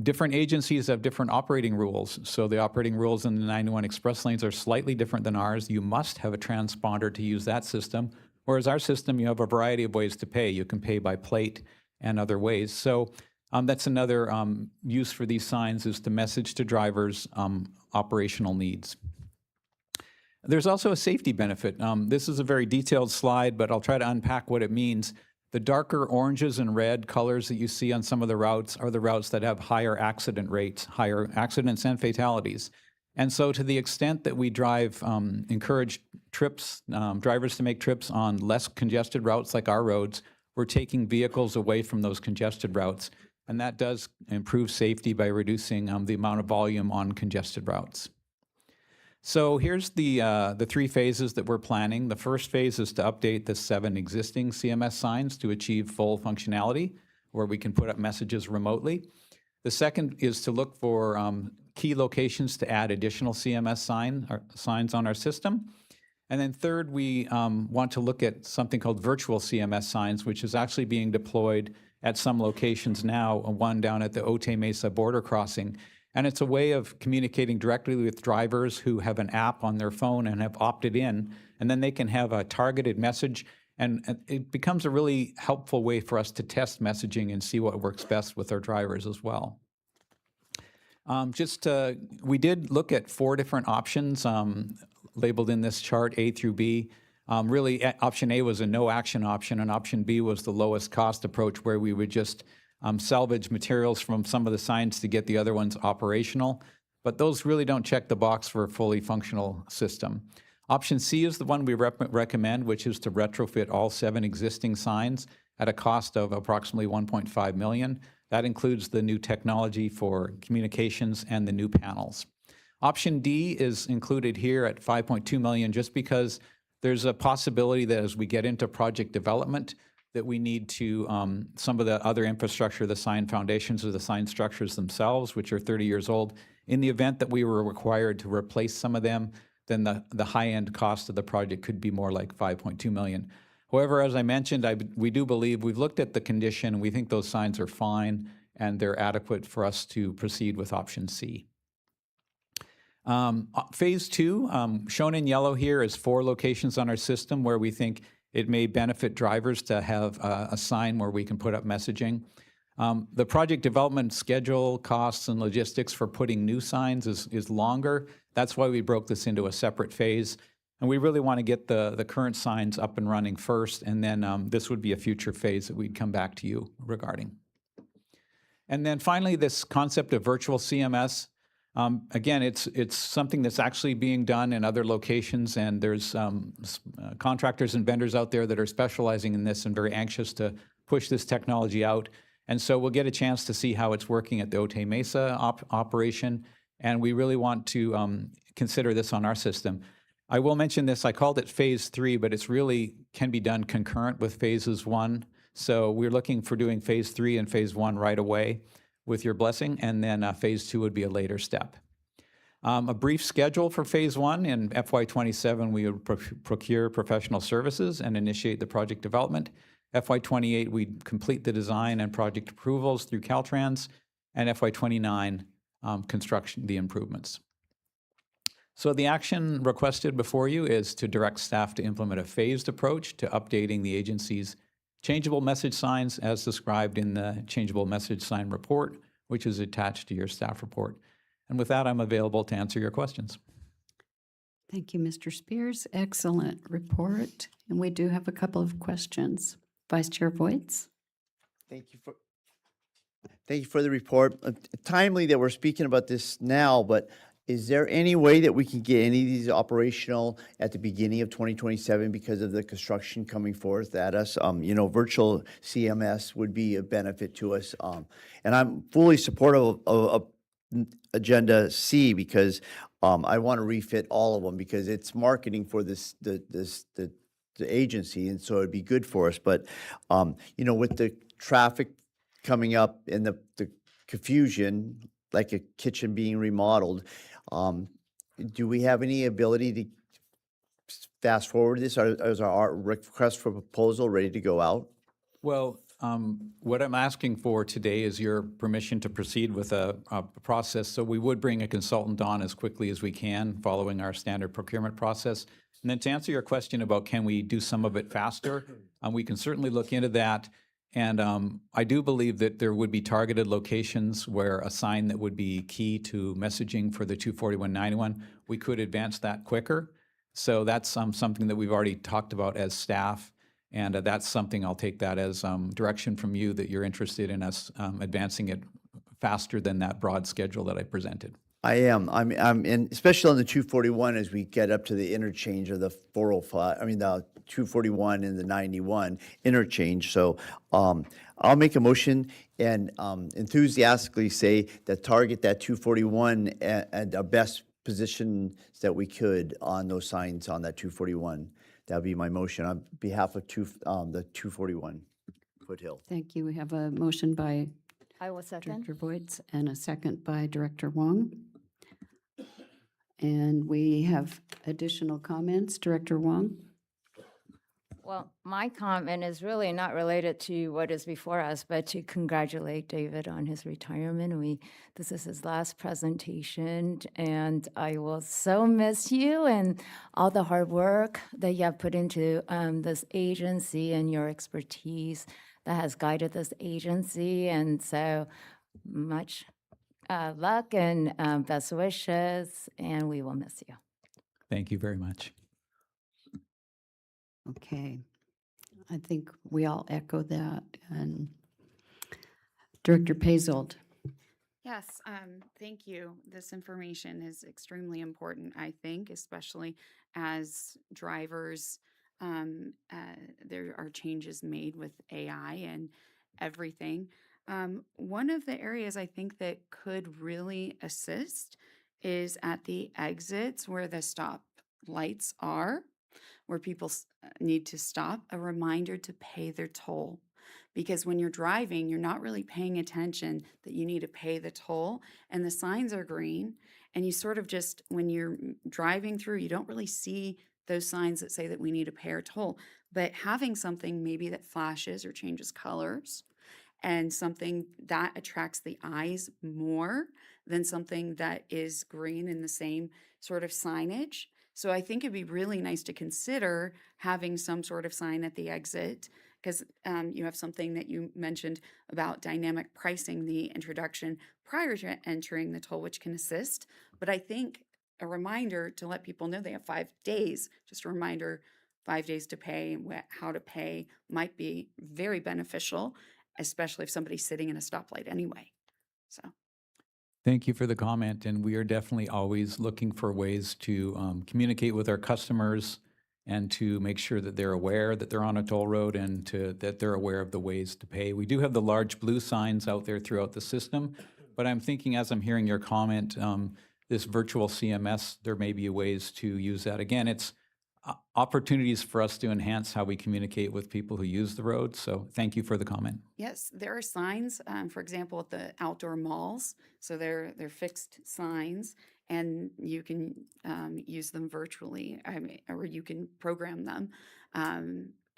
Different agencies have different operating rules. So the operating rules in the 91 express lanes are slightly different than ours. You must have a transponder to use that system. Whereas our system, you have a variety of ways to pay. You can pay by plate and other ways. So that's another use for these signs is to message to drivers operational needs. There's also a safety benefit. This is a very detailed slide, but I'll try to unpack what it means. The darker oranges and red colors that you see on some of the routes are the routes that have higher accident rates, higher accidents and fatalities. And so to the extent that we encourage trips, drivers to make trips on less congested routes like our roads, we're taking vehicles away from those congested routes. And that does improve safety by reducing the amount of volume on congested routes. So here's the 3 phases that we're planning. The first phase is to update the 7 existing CMS signs to achieve full functionality, where we can put up messages remotely. The second is to look for key locations to add additional CMS signs on our system. And then third, we want to look at something called virtual CMS signs, which is actually being deployed at some locations now, one down at the Otay Mesa border crossing. And it's a way of communicating directly with drivers who have an app on their phone and have opted in, and then they can have a targeted message, and it becomes a really helpful way for us to test messaging and see what works best with our drivers as well. We did look at 4 different options labeled in this chart, A through B. Really, option A was a no-action option, and option B was the lowest cost approach, where we would just salvage materials from some of the signs to get the other ones operational. But those really don't check the box for a fully functional system. Option C is the one we recommend, which is to retrofit all 7 existing signs at a cost of approximately $1.5 million. That includes the new technology for communications and the new panels. Option D is included here at $5.2 million just because there's a possibility that as we get into project development, that we need to, some of the other infrastructure, the sign foundations or the sign structures themselves, which are 30 years old. In the event that we were required to replace some of them, then the high-end cost of the project could be more like $5.2 million. However, as I mentioned, we do believe we've looked at the condition, and we think those signs are fine, and they're adequate for us to proceed with option C. Phase 2, shown in yellow here, is 4 locations on our system where we think it may benefit drivers to have a sign where we can put up messaging. The project development schedule, costs, and logistics for putting new signs is longer. That's why we broke this into a separate phase. And we really want to get the current signs up and running first, and then this would be a future phase that we'd come back to you regarding. And then finally, this concept of virtual CMS. Again, it's something that's actually being done in other locations, and there's contractors and vendors out there that are specializing in this and very anxious to push this technology out. And so we'll get a chance to see how it's working at the Otay Mesa operation, and we really want to consider this on our system. I will mention this, I called it Phase 3, but it's really can be done concurrent with Phases 1. So we're looking for doing Phase 3 and Phase 1 right away with your blessing, and then Phase 2 would be a later step. A brief schedule for Phase 1. In FY27, we would procure professional services and initiate the project development. FY28, we'd complete the design and project approvals through Caltrans, and FY29, construction, the improvements. So the action requested before you is to direct staff to implement a phased approach to updating the agency's changeable message signs as described in the changeable message sign report, which is attached to your staff report. And with that, I'm available to answer your questions. Thank you, Mr. Spears. Excellent report. And we do have a couple of questions. Vice Chair Voights. Thank you for the report. Timely that we're speaking about this now, but is there any way that we can get any of these operational at the beginning of 2027 because of the construction coming forth at us? Virtual CMS would be a benefit to us. And I'm fully supportive of Agenda C because I want to refit all of them because it's marketing for the agency, and so it'd be good for us. But with the traffic coming up and the confusion, like a kitchen being remodeled, do we have any ability to fast forward this? Is our request for proposal ready to go out? Well, what I'm asking for today is your permission to proceed with a process. So we would bring a consultant on as quickly as we can following our standard procurement process. And then to answer your question about can we do some of it faster, we can certainly look into that. And I do believe that there would be targeted locations where a sign that would be key to messaging for the 24191, we could advance that quicker. So that's something that we've already talked about as staff. And that's something I'll take that as direction from you that you're interested in us advancing it faster than that broad schedule that I presented. I am. I'm in, especially on the 241 as we get up to the interchange of the 405. I mean the 241 and the 91 interchange. So I'll make a motion and enthusiastically say that target that 241 and our best positions that we could on those signs on that 241. That would be my motion on behalf of the 241 Foothill. Thank you. We have a motion by I will second. Director Voights and a second by Director Wong. And we have additional comments. Director Wong? Well, my comment is really not related to what is before us, but to congratulate David on his retirement. This is his last presentation, and I will so miss you and all the hard work that you have put into this agency and your expertise that has guided this agency. And so much luck and best wishes, and we will miss you. Thank you very much. Okay. I think we all echo that. And Director Payzold. Yes, thank you. This information is extremely important, I think, especially as drivers, there are changes made with AI and everything. One of the areas I think that could really assist is at the exits where the stop lights are, where people need to stop, a reminder to pay their toll. Because when you're driving, you're not really paying attention that you need to pay the toll, and the signs are green, and you sort of just, when you're driving through, you don't really see those signs that say that we need to pay our toll. But having something maybe that flashes or changes colors, and something that attracts the eyes more than something that is green in the same sort of signage. So I think it'd be really nice to consider having some sort of sign at the exit, because you have something that you mentioned about dynamic pricing, the introduction prior to entering the toll, which can assist. But I think a reminder to let people know they have 5 days, just a reminder, 5 days to pay, how to pay might be very beneficial, especially if somebody's sitting in a stoplight anyway. So. Thank you for the comment, and we are definitely always looking for ways to communicate with our customers and to make sure that they're aware that they're on a toll road and that they're aware of the ways to pay. We do have the large blue signs out there throughout the system, but I'm thinking as I'm hearing your comment, this virtual CMS, there may be ways to use that. Again, it's opportunities for us to enhance how we communicate with people who use the road. So thank you for the comment. Yes, there are signs, for example, at the outdoor malls. So they're fixed signs, and you can use them virtually. I mean, or you can program them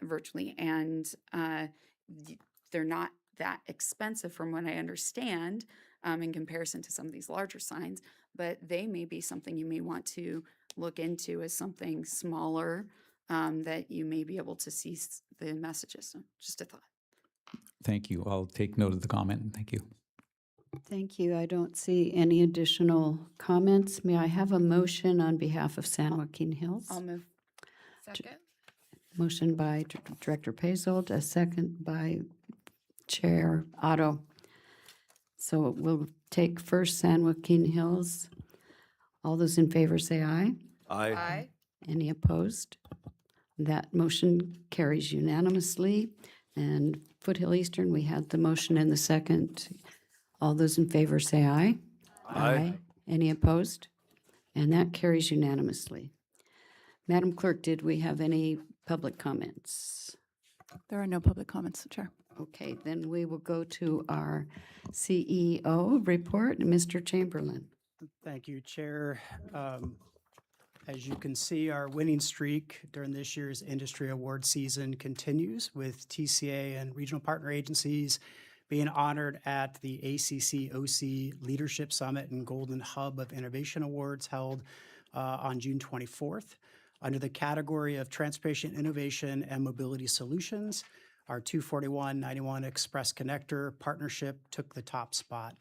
virtually, and they're not that expensive, from what I understand, in comparison to some of these larger signs. But they may be something you may want to look into as something smaller that you may be able to see the messages. So just a thought. Thank you. I'll take note of the comment. Thank you. Thank you. I don't see any additional comments. May I have a motion on behalf of San Joaquin Hills? I'll move. Second. Motion by Director Payzold, a second by Chair Otto. So we'll take first San Joaquin Hills. All those in favor say aye. Aye. Any opposed? That motion carries unanimously. And Foothill Eastern, we had the motion and the second. All those in favor say aye. Aye. Any opposed? And that carries unanimously. Madam Clerk, did we have any public comments? There are no public comments, Chair. Okay, then we will go to our CEO report, Mr. Chamberlain. Thank you, Chair. As you can see, our winning streak during this year's industry award season continues, with TCA and regional partner agencies being honored at the ACC-OC Leadership Summit and Golden Hub of Innovation Awards held on June 24th. Under the category of Transportation Innovation and Mobility Solutions, our 241-91 Express Connector partnership took the top spot.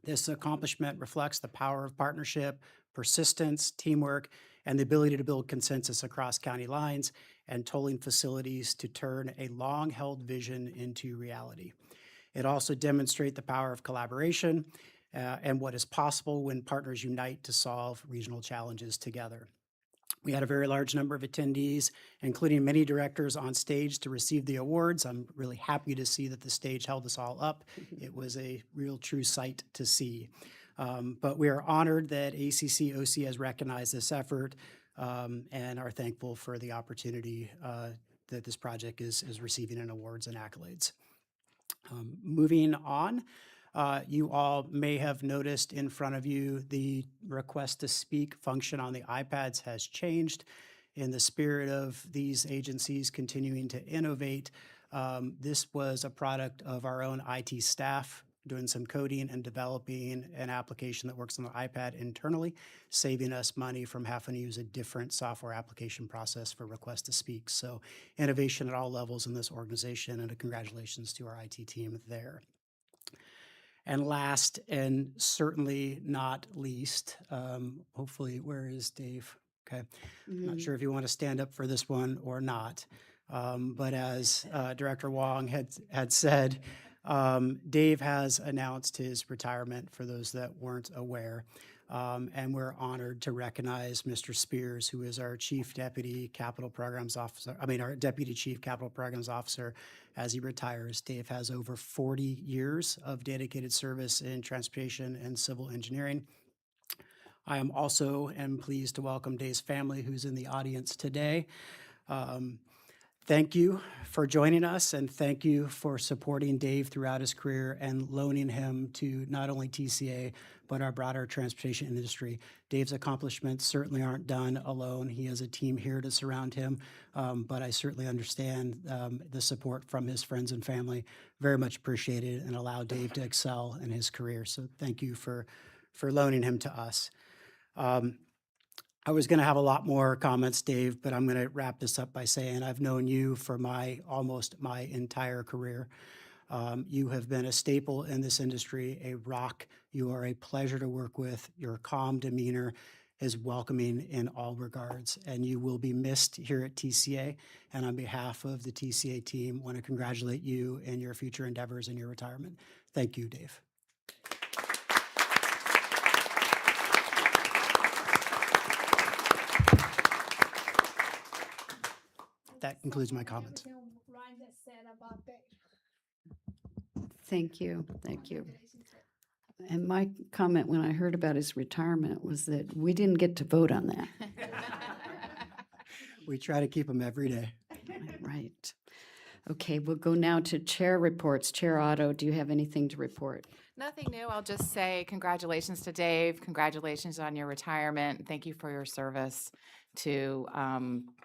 This accomplishment reflects the power of partnership, persistence, teamwork, and the ability to build consensus across county lines and tolling facilities to turn a long-held vision into reality. It also demonstrates the power of collaboration and what is possible when partners unite to solve regional challenges together. We had a very large number of attendees, including many directors on stage to receive the awards. I'm really happy to see that the stage held us all up. It was a real true sight to see. But we are honored that ACC-OC has recognized this effort and are thankful for the opportunity that this project is receiving in awards and accolades. Moving on, you all may have noticed in front of you the request to speak function on the iPads has changed. In the spirit of these agencies continuing to innovate, this was a product of our own IT staff doing some coding and developing an application that works on the iPad internally, saving us money from having to use a different software application process for request to speak. So innovation at all levels in this organization, and a congratulations to our IT team there. And last, and certainly not least, hopefully, where is Dave? Okay, I'm not sure if you want to stand up for this one or not. But as Director Wong had said, Dave has announced his retirement, for those that weren't aware. And we're honored to recognize Mr. Spears, who is our Chief Deputy Capital Programs Officer, our Deputy Chief Capital Programs Officer, as he retires. Dave has over 40 years of dedicated service in transportation and civil engineering. I am also pleased to welcome Dave's family, who's in the audience today. Thank you for joining us, and thank you for supporting Dave throughout his career and loaning him to not only TCA, but our broader transportation industry. Dave's accomplishments certainly aren't done alone. He has a team here to surround him, but I certainly understand the support from his friends and family. Very much appreciated, and allow Dave to excel in his career. So thank you for loaning him to us. I was going to have a lot more comments, Dave, but I'm going to wrap this up by saying I've known you for almost my entire career. You have been a staple in this industry, a rock. You are a pleasure to work with. Your calm demeanor is welcoming in all regards, and you will be missed here at TCA. And on behalf of the TCA team, I want to congratulate you in your future endeavors and your retirement. Thank you, Dave. That concludes my comments. Thank you. Thank you. And my comment when I heard about his retirement was that we didn't get to vote on that. We try to keep them every day. Right. Okay, we'll go now to chair reports. Chair Otto, do you have anything to report? Nothing new. I'll just say congratulations to Dave. Congratulations on your retirement. Thank you for your service to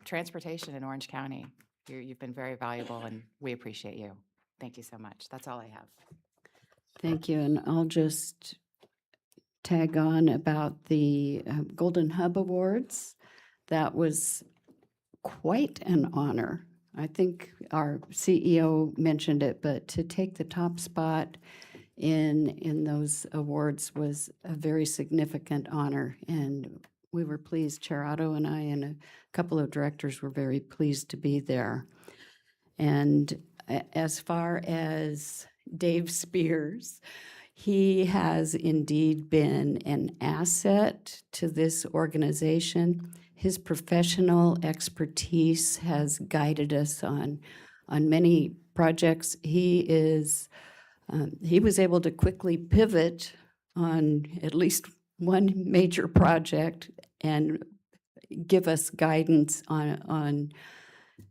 transportation in Orange County. You've been very valuable, and we appreciate you. Thank you so much. That's all I have. Thank you, and I'll just tag on about the Golden Hub Awards. That was quite an honor. I think our CEO mentioned it, but to take the top spot in those awards was a very significant honor, and we were pleased. Chair Otto and I and a couple of directors were very pleased to be there. And as far as Dave Spears, he has indeed been an asset to this organization. His professional expertise has guided us on many projects. He was able to quickly pivot on at least one major project and give us guidance on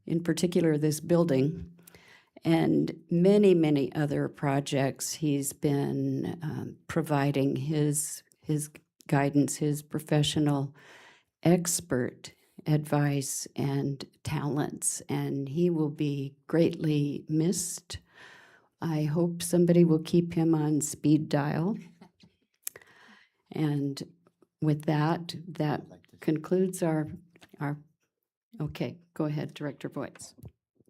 in particular, this building. And many, many other projects, he's been providing his guidance, his professional expert advice and talents, and he will be greatly missed. I hope somebody will keep him on speed dial. And with that, that concludes our, okay, go ahead, Director Voights.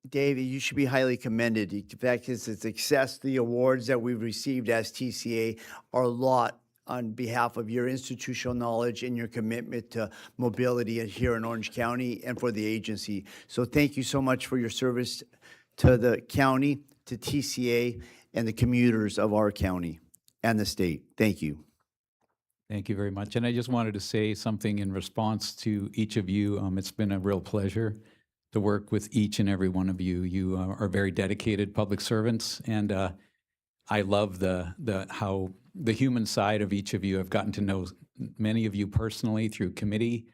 David, you should be highly commended. The fact is, the success, the awards that we've received as TCA are a lot on behalf of your institutional knowledge and your commitment to mobility here in Orange County and for the agency. So thank you so much for your service to the county, to TCA, and the commuters of our county and the state. Thank you. Thank you very much. And I just wanted to say something in response to each of you. It's been a real pleasure to work with each and every one of you. You are very dedicated public servants, and I love how the human side of each of you. I've gotten to know many of you personally through committee,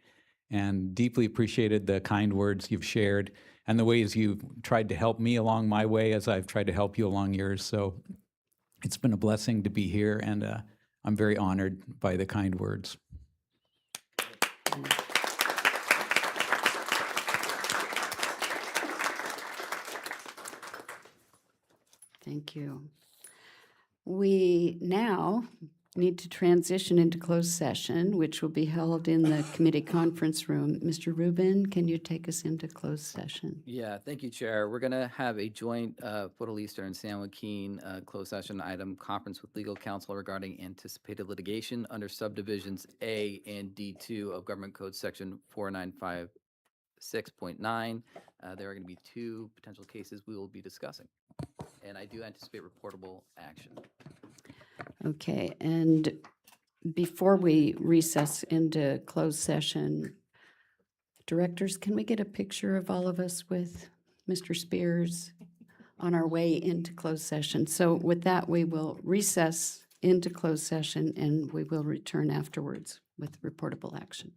and deeply appreciated the kind words you've shared and the ways you've tried to help me along my way as I've tried to help you along yours. So it's been a blessing to be here, and I'm very honored by the kind words. Thank you. We now need to transition into closed session, which will be held in the committee conference room. Mr. Rubin, can you take us into closed session? Yeah, thank you, Chair. We're going to have a joint Foothill Eastern and San Joaquin closed session item conference with legal counsel regarding anticipated litigation under subdivisions A and D2 of Government Code Section 4956.9. There are going to be two potential cases we will be discussing, and I do anticipate reportable action. Okay, and before we recess into closed session, directors, can we get a picture of all of us with Mr. Spears on our way into closed session? So with that, we will recess into closed session, and we will return afterwards with reportable action.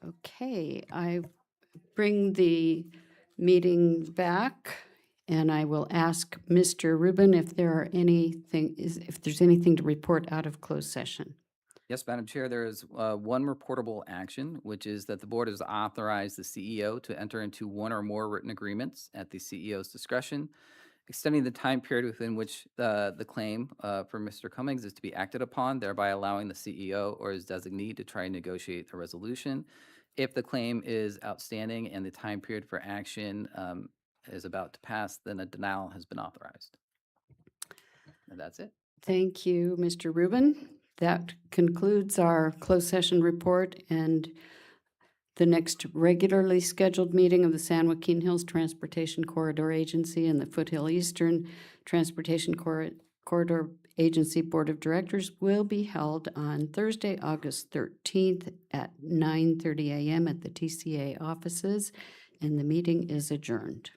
Okay, I bring the meeting back, and I will ask Mr. Rubin if there's anything to report out of closed session. Yes, Madam Chair, there is one reportable action, which is that the board has authorized the CEO to enter into one or more written agreements at the CEO's discretion, extending the time period within which the claim for Mr. Cummings is to be acted upon, thereby allowing the CEO or his designee to try and negotiate a resolution. If the claim is outstanding and the time period for action is about to pass, then a denial has been authorized. And that's it. Thank you, Mr. Rubin. That concludes our closed session report, and the next regularly scheduled meeting of the San Joaquin Hills Transportation Corridor Agency and the Foothill Eastern Transportation Corridor Agency Board of Directors will be held on Thursday, August 13th at 9:30 a.m. at the TCA offices, and the meeting is adjourned.